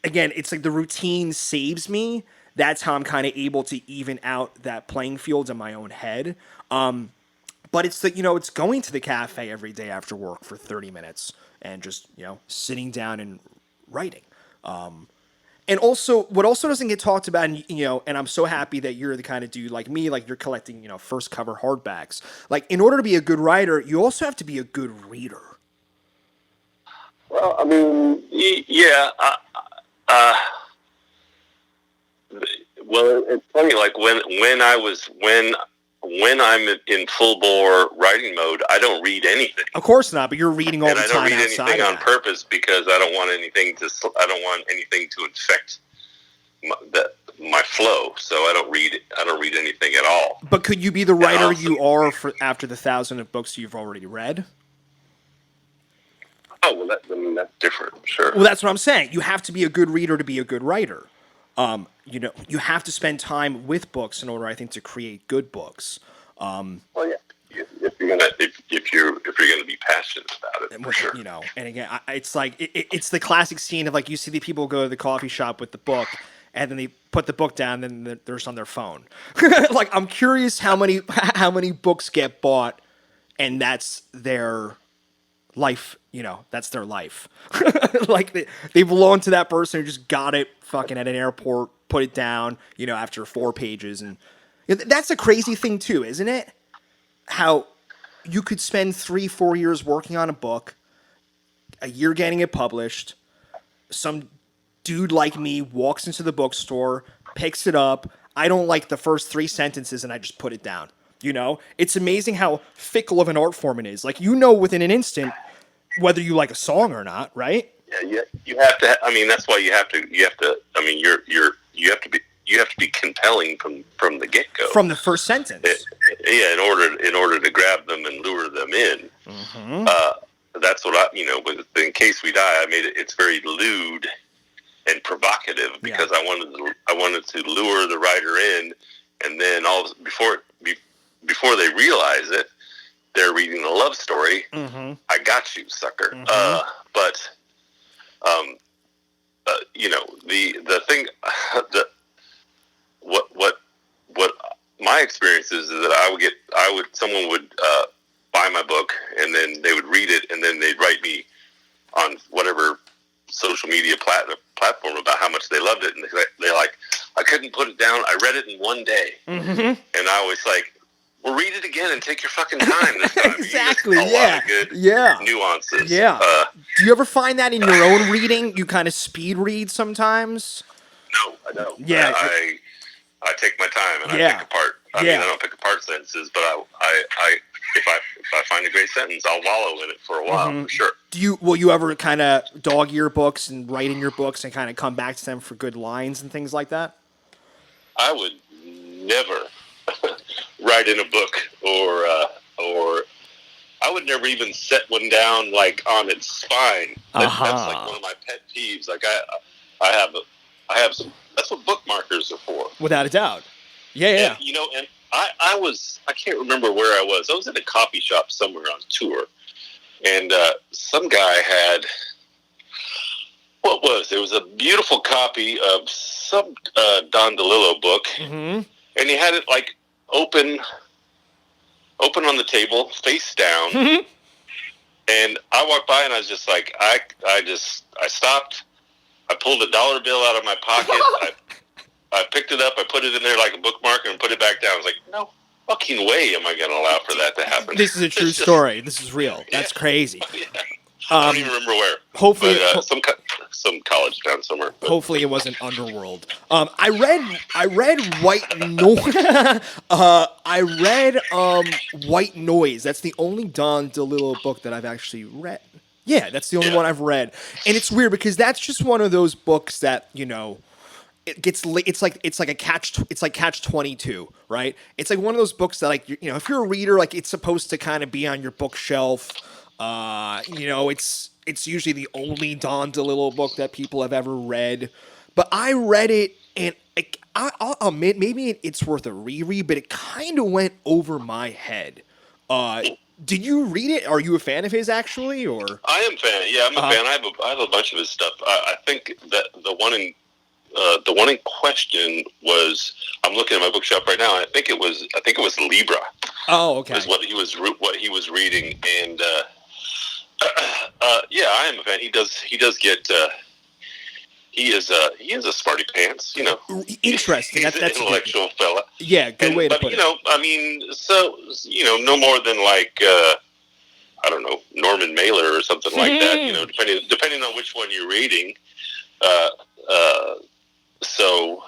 it's like the routine saves me. That's how I'm kind of able to even out that playing field in my own head. But it's it's going to the cafe every day after work for 30 minutes and just, sitting down and writing. And also, what also doesn't get talked about, and I'm so happy that you're the kind of dude like me, like you're collecting, first cover hardbacks. Like, in order to be a good writer, you also have to be a good reader. Well, I mean, yeah. Well, it's funny. Like when when I'm in full bore writing mode, I don't read anything. Of course not, but you're reading all And the I don't time read outside anything of on that. purpose because I don't want anything to infect my flow. So I don't read anything at all. But could you be the writer also, you are for after the 1,000 of books you've already read? Oh, well, that's different. Sure. Well, that's what I'm saying. You have to be a good reader to be a good writer. You have to spend time with books in order, I think, to create good books. Well, yeah. If you're gonna be passionate about it, for sure. And again, it's like it's the classic scene of like you see the people go to the coffee shop with the book, and then they put the book down, and then they're just on their phone. Like I'm curious how many books get bought, and that's their life. That's their life. Like they belong to that person who just got it fucking at an airport, put it down, after 4 pages, and that's a crazy thing too, isn't it? How you could spend 3-4 years working on a book, a year getting it published. Some dude like me walks into the bookstore, picks it up. I don't like the first 3 sentences, and I just put it down. It's amazing how fickle of an art form it is. Like within an instant whether you like a song or not, right? Yeah, you have to. I mean, that's why you have to. I mean, you have to be compelling from the get go. From the first sentence. In order to grab them and lure them in. Mm-hmm. That's what with In Case We Die, I made it. It's very lewd and provocative because I wanted to lure the writer in, and then before they realize it, they're reading a love story. Mm-hmm. I got you, sucker. Mm-hmm. The thing, what my experience is that someone would buy my book and then they would read it and then they'd write me on whatever social media platform about how much they loved it, and they're like, I couldn't put it down. I read it in one day, mm-hmm. and I was like, well, read it again and take your fucking time this time. Exactly. A lot of good nuances. Yeah. Do you ever find that in your own reading? You kind of speed read sometimes? No, I don't. Yeah. I take my time and I pick apart. I mean, I don't pick apart sentences, but if I find a great sentence, I'll wallow in it for a while, for sure. Will you ever kind of dog your books and write in your books and kind of come back to them for good lines and things like that? I would never write in a book or I would never even set one down like on its spine. That's like one of my pet peeves. Like I have some. That's what bookmarkers are for. Without a doubt. Yeah. And, and I can't remember where I was. I was in a coffee shop somewhere on tour, and some guy had it was a beautiful copy of some Don DeLillo book, mm-hmm. and he had it like open on the table, face down. Mm-hmm. And I walked by and I was just like, I stopped. I pulled $1 bill out of my pocket. I picked it up. I put it in there like a bookmark and put it back down. I was like, no fucking way am I going to allow for that to happen. This is a true story. This is real. That's crazy. Yeah. I don't even remember where. Hopefully, but, some college town somewhere. But. Hopefully, it wasn't Underworld. I read White Noise. I read White Noise. That's the only Don DeLillo book that I've actually read. Yeah, that's the only one I've read, and it's weird because that's just one of those books that it gets. It's like catch 22, right? It's like one of those books that like if you're a reader, like it's supposed to kind of be on your bookshelf. It's usually the only Don DeLillo book that people have ever read, but I read it and I'll admit maybe it's worth a reread, but it kind of went over my head. Did you read it? Are you a fan of his actually, or? I am a fan. Yeah, I'm a fan. I have a bunch of his stuff. I think that the one in question was. I'm looking at my bookshelf right now. I think it was Libra. Oh, okay. Is what he was reading, and I am a fan. He is a smarty pants. Interesting. He's an intellectual fella. Yeah, good way to put it. I mean, so no more than like I don't know, Norman Mailer or something like that. Depending on which one you're reading. So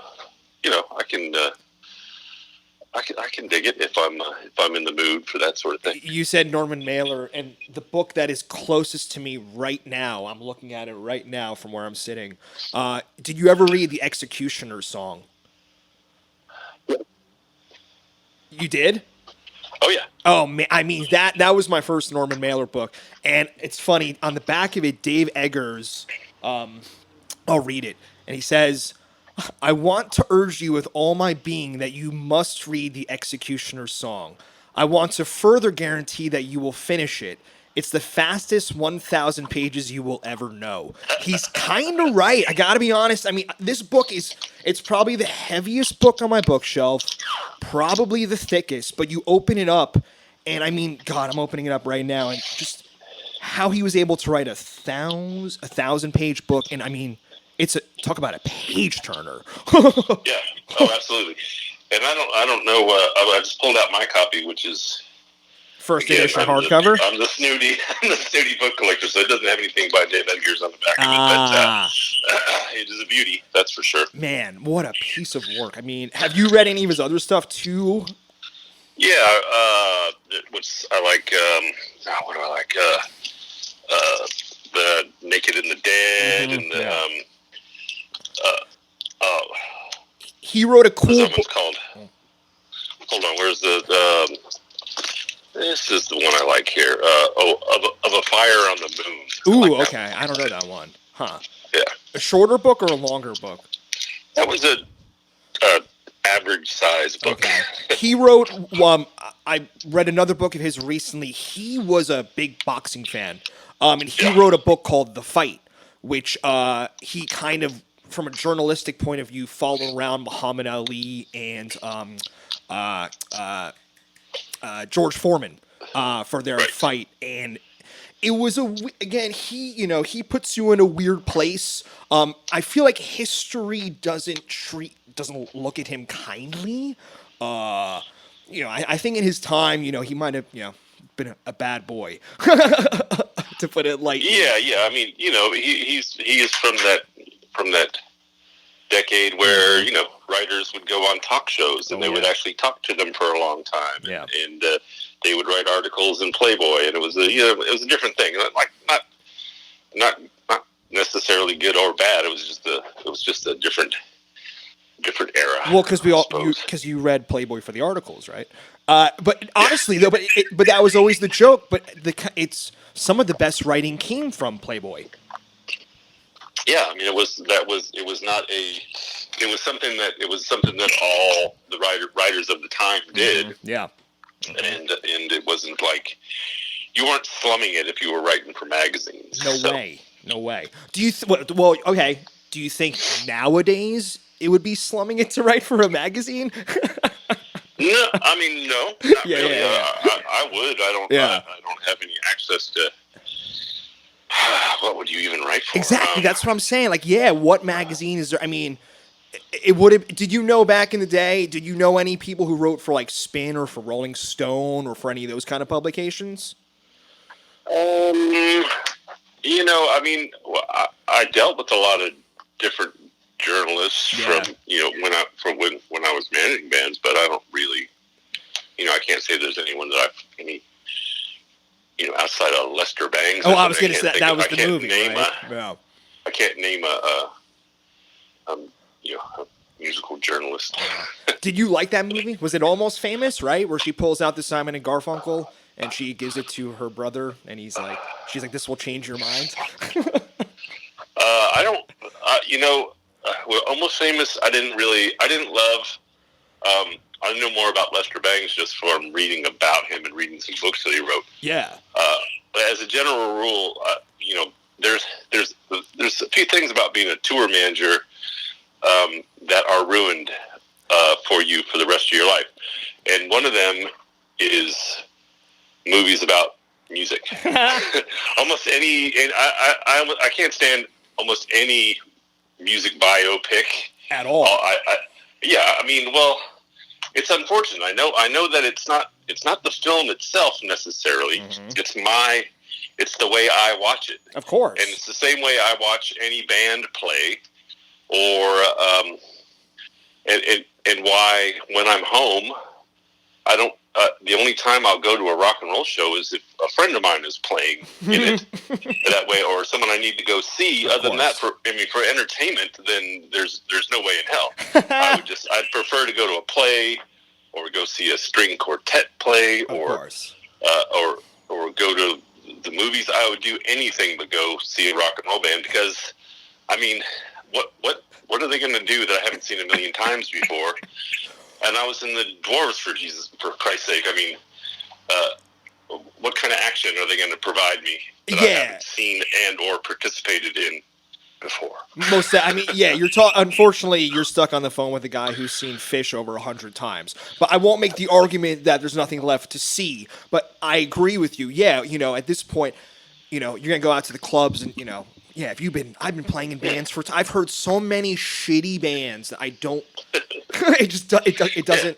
I can dig it if I'm in the mood for that sort of thing. You said Norman Mailer, and the book that is closest to me right now, I'm looking at it right now from where I'm sitting. Did you ever read The Executioner's Song? You did? Oh yeah. Oh man, I mean that was my first Norman Mailer book, and it's funny on the back of it, Dave Eggers. I'll read it, and he says, "I want to urge you with all my being that you must read The Executioner's Song. I want to further guarantee that you will finish it. It's the fastest 1,000 pages you will ever know." He's kind of right. I got to be honest. I mean, this book it's probably the heaviest book on my bookshelf, probably the thickest, but you open it up, and I mean, God, I'm opening it up right now, and just how he was able to write a thousand page book, and I mean, talk about a page turner. Yeah. Oh, absolutely. And I don't know. I just pulled out my copy, which is First again, edition hardcover. I'm the snooty book collector, so it doesn't have anything by Dave Eggers on the back of it. But it is a beauty, that's for sure. Man, what a piece of work! I mean, have you read any of his other stuff too? Yeah. What's I like? What do I like? The Naked and the Dead, and the he wrote a cool book called. Hold on, where's the? This is the one I like here. Of a Fire on the Moon. Ooh, okay. I don't know that one. Huh. Yeah. A shorter book or a longer book? That was a average size book. Okay. He wrote. I read another book of his recently. He was a big boxing fan, and he wrote a book called The Fight, which he kind of, from a journalistic point of view, followed around Muhammad Ali and George Foreman for their fight, and it was again he puts you in a weird place. I feel like history doesn't look at him kindly. I think in his time, he might have been a bad boy, to put it lightly. Yeah. I mean, he is from that decade where writers would go on talk shows and they would actually talk to them for a long time. Yeah. And they would write articles in Playboy, and it was a different thing. Like not necessarily good or bad. It was just a different era. Well, because you read Playboy for the articles, right? But honestly, though, but that was always the joke. But it's some of the best writing came from Playboy. Yeah, I mean, it was something that all the writers of the time did. Mm-hmm. Yeah. And it wasn't like you weren't slumming it if you were writing for magazines. No way. Do you okay? Do you think nowadays it would be slumming it to write for a magazine? No, I mean no. Not really. Yeah. I would. I don't. I don't have any access to. What would you even write for? Exactly. That's what I'm saying. Like, what magazine is there? I mean, it would have. Did you know back in the day? Did you know any people who wrote for like Spin or for Rolling Stone or for any of those kind of publications? I mean, I dealt with a lot of different journalists from when I was managing bands, but I don't really, I can't say there's anyone that outside of Lester Bangs. Oh, I was going to say that was the movie, right? I can't name a musical journalist. Did you like that movie? Was it Almost Famous, right? Where she pulls out the Simon and Garfunkel and she gives it to her brother, and she's like, "This will change your mind." Almost Famous. I didn't love. I know more about Lester Bangs just from reading about him and reading some books that he wrote. Yeah. But as a general rule, there's a few things about being a tour manager that are ruined for you for the rest of your life, and one of them is movies about music. Almost any, and I can't stand almost any music biopic at all. It's unfortunate. I know that it's not the film itself necessarily. Mm-hmm. It's the way I watch it. Of course. And it's the same way I watch any band play, or and why when I'm home I don't. The only time I'll go to a rock and roll show is if a friend of mine is playing in it that way, or someone I need to go see. Of Other than that, course. for entertainment, then there's no way in hell. I'd prefer to go to a play, or go see a string quartet play, Of course. or go to the movies. I would do anything but go see a rock and roll band because, I mean, what are they going to do that I haven't seen a million times before? And I was in the Dwarves for Christ's sake. I mean, what kind of action are they going to provide me that I haven't seen and or participated in before? I mean, yeah, unfortunately, you're stuck on the phone with a guy who's seen Fish over 100 times. But I won't make the argument that there's nothing left to see. But I agree with you. Yeah, at this point, you're going to go out to the clubs and, yeah, I've been playing in bands I've heard so many shitty bands that I don't, it doesn't,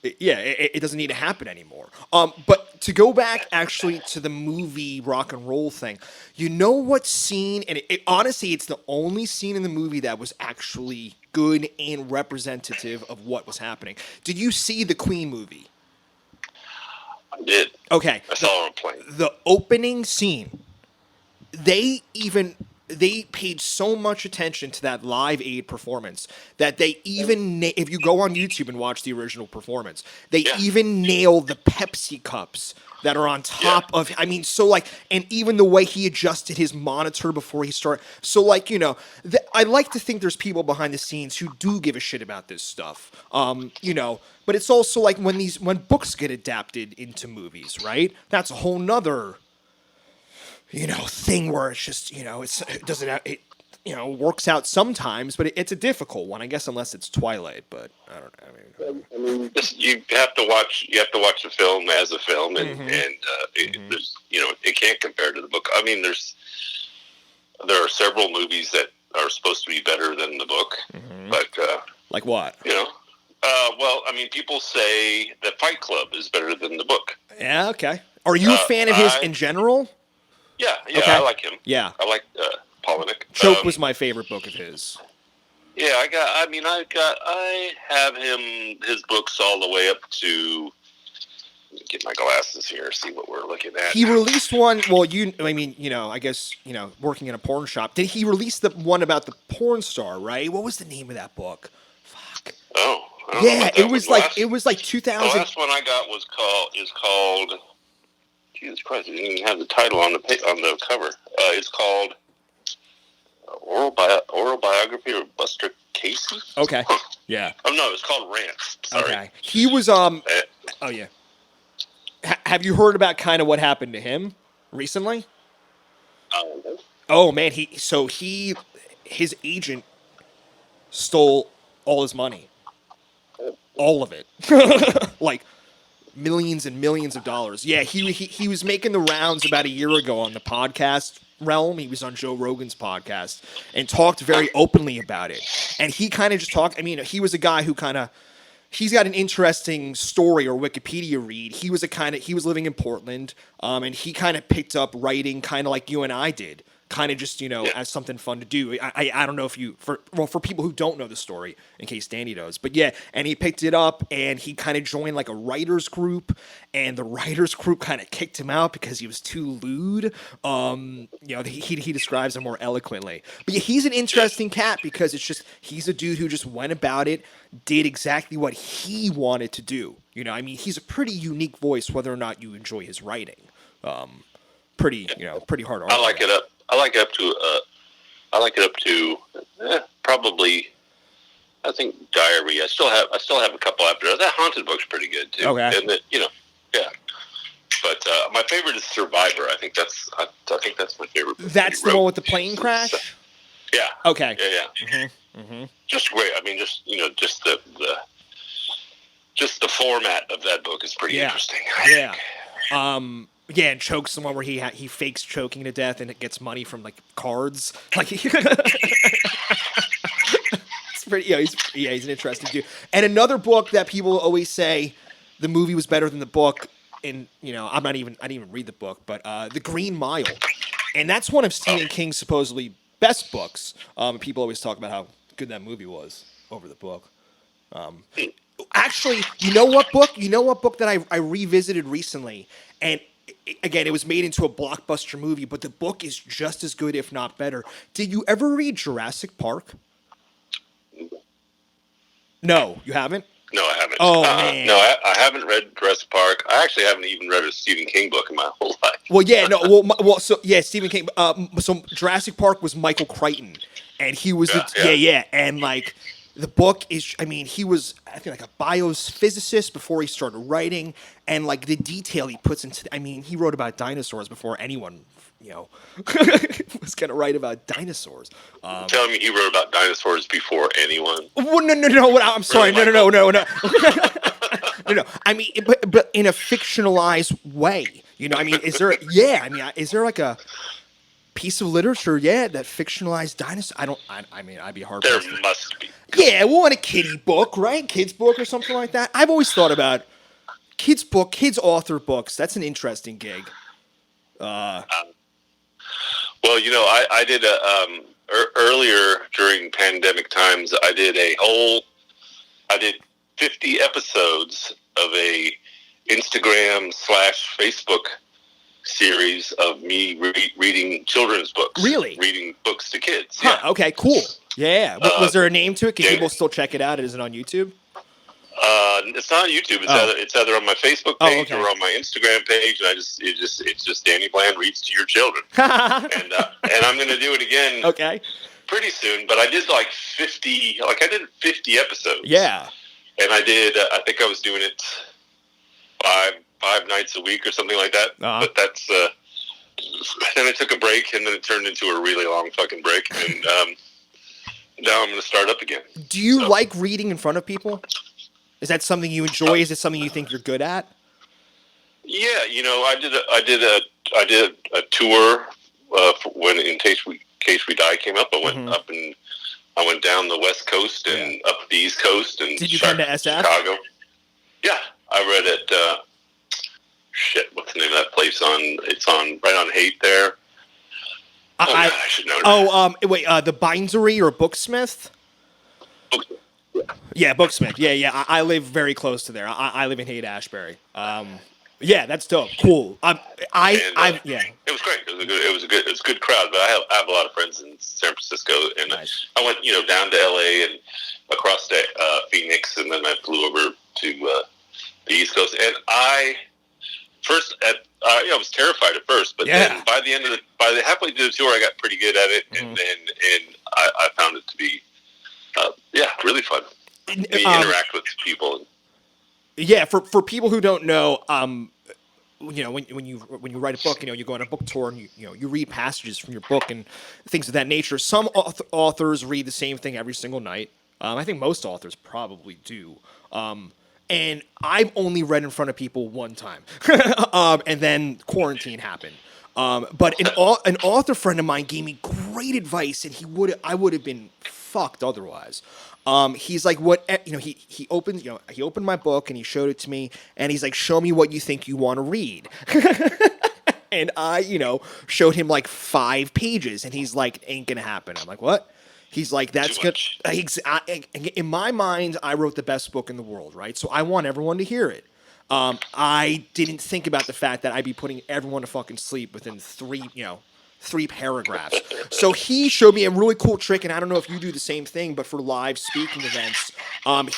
it doesn't need to happen anymore. But to go back actually to the movie rock and roll thing, what scene, and honestly, it's the only scene in the movie that was actually good and representative of what was happening. Did you see the Queen movie? I did. Okay. I saw it on a plane. The opening scene, they paid so much attention to that Live Aid performance that they even, if you go on YouTube and watch the original performance, they even nail the Pepsi cups that are on top of, I mean, so like, and even the way he adjusted his monitor before he started. So like, I like to think there's people behind the scenes who do give a shit about this stuff. But it's also like when books get adapted into movies, right? That's a whole nother thing where it's just, it doesn't have, works out sometimes, but it's a difficult one, I guess, unless it's Twilight, but I don't know. I mean, you have to watch the film as a film, and there's, it can't compare to the book. I mean, there are several movies that are supposed to be better than the book, but like what? Well, I mean, people say that Fight Club is better than the book. Yeah, okay. Are you a fan of his in general? Yeah, okay. I like him. Yeah. I like Polinick. Choke was my favorite book of his. Yeah, I have his books all the way up to, let me get my glasses here, see what we're looking at. He released one, well, I guess, working in a porn shop. Did he release the one about the porn star, right? What was the name of that book? Fuck. Oh, yeah, it was like 2000. The last one I got is called Jesus Christ, it didn't even have the title on the cover. It's called Oral Biography of Buster Casey. Okay. Yeah. Oh no, it's called Rants. Sorry. Okay. He was oh yeah. Have you heard about kind of what happened to him recently? Oh man, his agent stole all his money. All of it. Like millions and millions of dollars. Yeah, he was making the rounds about a year ago on the podcast realm. He was on Joe Rogan's podcast and talked very openly about it. And he kind of just talked, I mean, he was a guy who he's got an interesting story or Wikipedia read. He was living in Portland, and he kind of picked up writing kind of like you and I did. Kind of just, as something fun to do. I don't know if for people who don't know the story, in case Danny knows. But yeah, and he picked it up and he kind of joined like a writer's group, and the writer's group kind of kicked him out because he was too lewd. He describes it more eloquently. But yeah, he's an interesting cat because it's just, he's a dude who just went about it, did exactly what he wanted to do. I mean, he's a pretty unique voice, whether or not you enjoy his writing. Pretty hard art. I like it up to probably, I think, Diary. I still have a couple after that. That Haunted book's pretty good too. Okay. And yeah. But my favorite is Survivor. I think that's my favorite book. That's the one with the plane crash? Yeah. Okay. Yeah. Just great. I mean, just the format of that book is pretty interesting. Yeah. Yeah, and Choke's the one where he fakes choking to death and it gets money from like cards. Like it's pretty. He's an interesting dude. And another book that people always say the movie was better than the book. And I didn't even read the book, but The Green Mile, and that's one of Stephen King's supposedly best books. People always talk about how good that movie was over the book. Actually, you know what book? You know what book that I revisited recently? And again, it was made into a blockbuster movie, but the book is just as good, if not better. Did you ever read Jurassic Park? No, you haven't? No, I haven't. Oh, No, man. I haven't read Jurassic Park. I actually haven't even read a Stephen King book in my whole life. Well, yeah, no, well, so yeah, Stephen King. So Jurassic Park was Michael Crichton, and he was Yeah, yeah, yeah. yeah, and like the book is, I mean, he was I think like a biophysicist before he started writing, and like the detail he puts into, I mean, he wrote about dinosaurs before anyone, you know, was gonna write about dinosaurs. Telling me he wrote about dinosaurs before anyone. Well, no, no, no. I'm sorry. Really, No, no, no, Michael? no, no. No, no. I mean, but in a fictionalized way. You know, I mean, is there? Yeah, I mean, is there like a piece of literature? Yeah, that fictionalized dinosaur. I don't. I mean, I'd be hard There pressed. must be. Yeah, well, in a kiddie book, right? Kids book or something like that. I've always thought about kids book, kids author books. That's an interesting gig. Well, I did earlier during pandemic times. I did 50 episodes of a Instagram / Facebook series of me reading children's books. Really? Reading books to kids. Huh? Yeah. Okay. Cool. Yeah. Was there a name to it? Can yeah. people still check it out? Is it on YouTube? It's not on YouTube. Oh. It's either on my Facebook Oh, page okay. or on my Instagram page. And it's just Danny Bland reads to your children. and I'm going to do it again Okay. pretty soon. But I did like 50. I did 50 episodes. Yeah. And I did. I think I was doing it five nights a week or something like that. Uh-huh. But that's. Then I took a break, and then it turned into a really long fucking break. And now I'm going to start up again. Do you like reading in front of people? Is that something you enjoy? Is it something you think you're good at? Yeah, I did a tour for when In Case We Die came up. I went up and I went down the West Coast and up the East Coast and Did you come to SF? Chicago. Yeah, I read at what's the name of that place It's on right on Haight there. I should know. Wait, the Bindery or Booksmith? Yeah, Booksmith. Yeah. I live very close to there. I live in Haight-Ashbury. Yeah, that's dope. Cool. Yeah. It was great. It was a good crowd. But I have a lot of friends in San Francisco, and Nice. I went down to LA and across to Phoenix, and then I flew over to the East Coast. And I was terrified at first, but then by the halfway through the tour, I got pretty good at it, and I found it to be really fun. You interact with people. Yeah, for people who don't know, when you write a book, you go on a book tour and you read passages from your book and things of that nature. Some authors read the same thing every single night. I think most authors probably do. And I've only read in front of people one time, and then quarantine happened. But an author friend of mine gave me great advice, and I would have been fucked otherwise. He's like, he opened my book and he showed it to me, and he's like, show me what you think you want to read. And I, showed him like 5 pages, and he's like, ain't gonna happen. I'm like, what? He's like, that's good. In my mind, I wrote the best book in the world, right? So I want everyone to hear it. I didn't think about the fact that I'd be putting everyone to fucking sleep within 3 paragraphs. So he showed me a really cool trick, and I don't know if you do the same thing, but for live speaking events,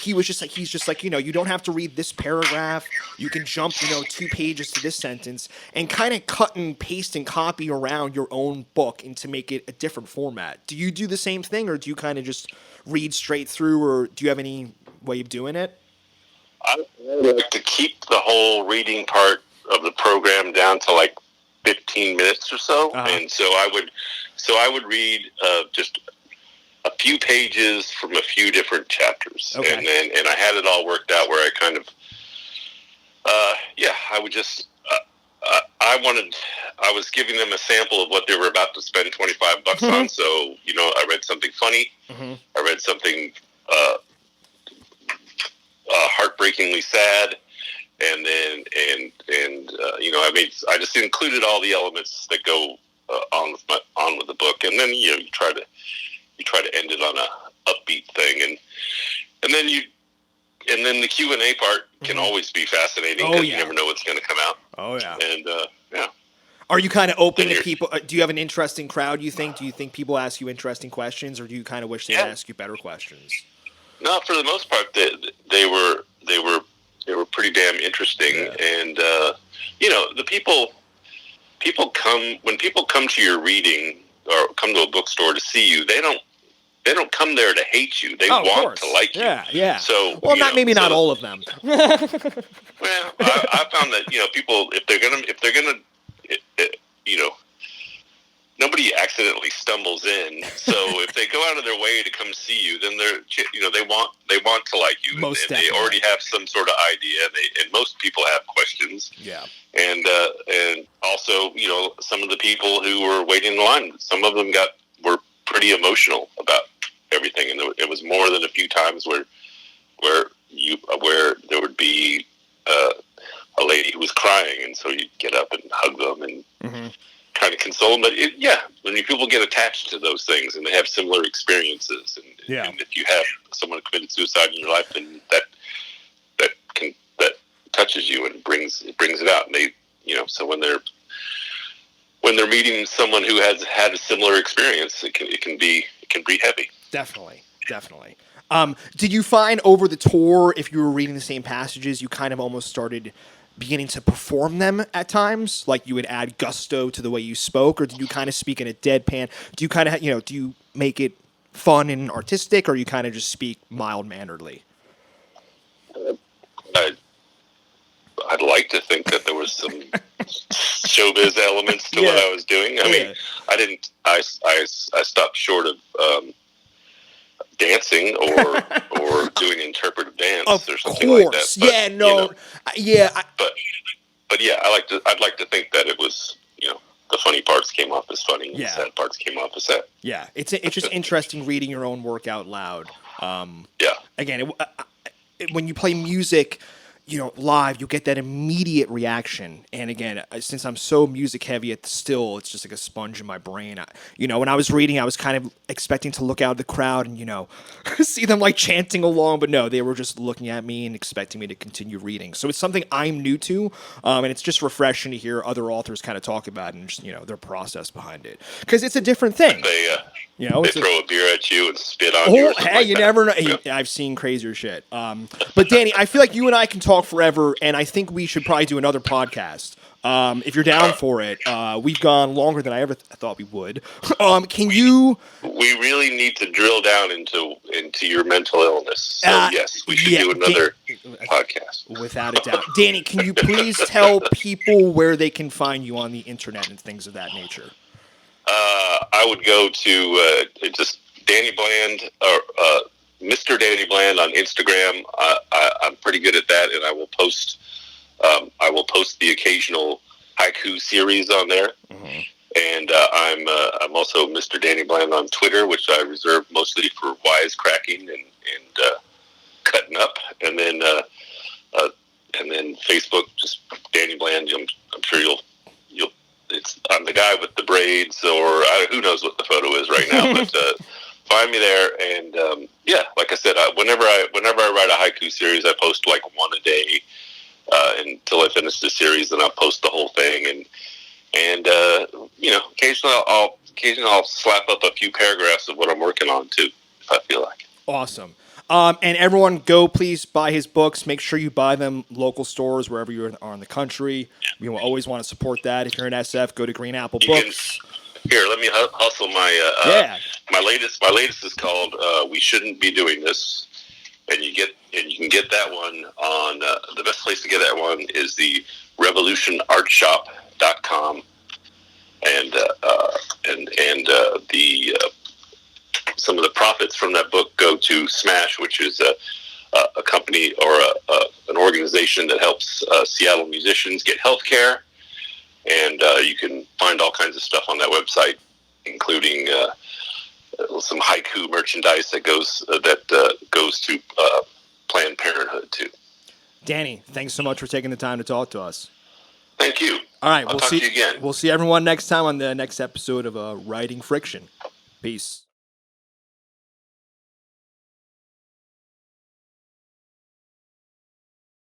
he's just like, you don't have to read this paragraph. You can jump, 2 pages to this sentence, and kind of cut and paste and copy around your own book and to make it a different format. Do you do the same thing, or do you kind of just read straight through, or do you have any way of doing it? I like to keep the whole reading part of the program down to like 15 minutes or so, and so I would read just a few pages from a few different chapters, and I had it all worked out where I kind of, I would just, I was giving them a sample of what they were about to spend $25 on, so I read something funny, I read something heartbreakingly sad. And then, I just included all the elements that go on with the book, and then you try to end it on a upbeat thing, and then you and then the Q&A part can always be fascinating because you never know what's going to come out. Oh yeah. And yeah. Are you kind of open to people? Do you have an interesting crowd? You think? Do you think people ask you interesting questions, or do you kind of wish they'd ask you better questions? No, for the most part, they were pretty damn interesting, and you know, the people come to your reading or come to a bookstore to see you. They don't come there to hate you. They want to like you. Yeah. So well, not all of them. Well, I found that, you know, people, if they're gonna, you know, nobody accidentally stumbles in. So if they go out of their way to come see you, then they want to like you. Most and they already have some sort of idea. And most people have questions. Yeah. And also, you know, some of the people who were waiting in line, some of them were pretty emotional about everything, and it was more than a few times where there would be a lady who was crying, and so you'd get up and hug them and kind of console them. But when people get attached to those things and they have similar experiences, and if you have someone committed suicide in your life, then that touches you and brings it out. And they, you know, so when they're meeting someone who has had a similar experience, it can be heavy. Definitely. Did you find over the tour, if you were reading the same passages, you kind of almost started beginning to perform them at times? Like you would add gusto to the way you spoke, or did you kind of speak in a deadpan? Do you kind of, you know, do you make it fun and artistic, or you kind of just speak mild-manneredly? I'd like to think that there was some showbiz elements to what I was doing. I mean, I stopped short of dancing or doing interpretive dance or something like that. But, yeah, no, you know, but yeah, I'd like to think that it was, you know, the funny parts came off as funny, and the sad parts came off as sad. Yeah, it's just interesting reading your own work out loud. Again, when you play music, you know, live, you get that immediate reaction. And again, since I'm so music heavy, it's just like a sponge in my brain. You know, when I was reading, I was kind of expecting to look out at the crowd and, you know, see them like chanting along, but no, they were just looking at me and expecting me to continue reading. So it's something I'm new to, and it's just refreshing to hear other authors kind of talk about it and just, you know, their process behind it, because it's a different thing. You know, they throw a beer at you and spit on you. Oh, hey, you never know. Hey, I've seen crazier shit. But Danny, I feel like you and I can talk forever, and I think we should probably do another podcast. If you're down for it. We've gone longer than I ever thought we would. Can you? We really need to drill down into your mental illness. So yes, we should do another podcast. Without a doubt. Danny, can you please tell people where they can find you on the internet and things of that nature? I would go to just Danny Bland or Mr. Danny Bland on Instagram. I'm pretty good at that, and I will post the occasional haiku series on there. Mm-hmm. And I'm also Mr. Danny Bland on Twitter, which I reserve mostly for wisecracking and cutting up, and then Facebook, just Danny Bland. I'm sure you'll. I'm the guy with the braids, or who knows what the photo is right now, but find me there. And like I said, whenever I write a haiku series, I post like one a day until I finish the series. Then I'll post the whole thing, and occasionally I'll slap up a few paragraphs of what I'm working on too, if I feel like it. Awesome. And everyone, go please buy his books. Make sure you buy them local stores wherever you are in the country. We will always want to support that. If you're in SF, go to Green Apple Books. Here, let me hustle my my latest is called "We Shouldn't Be Doing This," and you can get that one on the best place to get that one is the revolutionartshop.com, and some of the profits from that book go to Smash, which is a company or an organization that helps Seattle musicians get health care. And you can find all kinds of stuff on that website, including some haiku merchandise that goes to Planned Parenthood too. Danny, thanks so much for taking the time to talk to us. Thank you. All right, I'll talk to you again. We'll see everyone next time on the next episode of Writing Friction. Peace.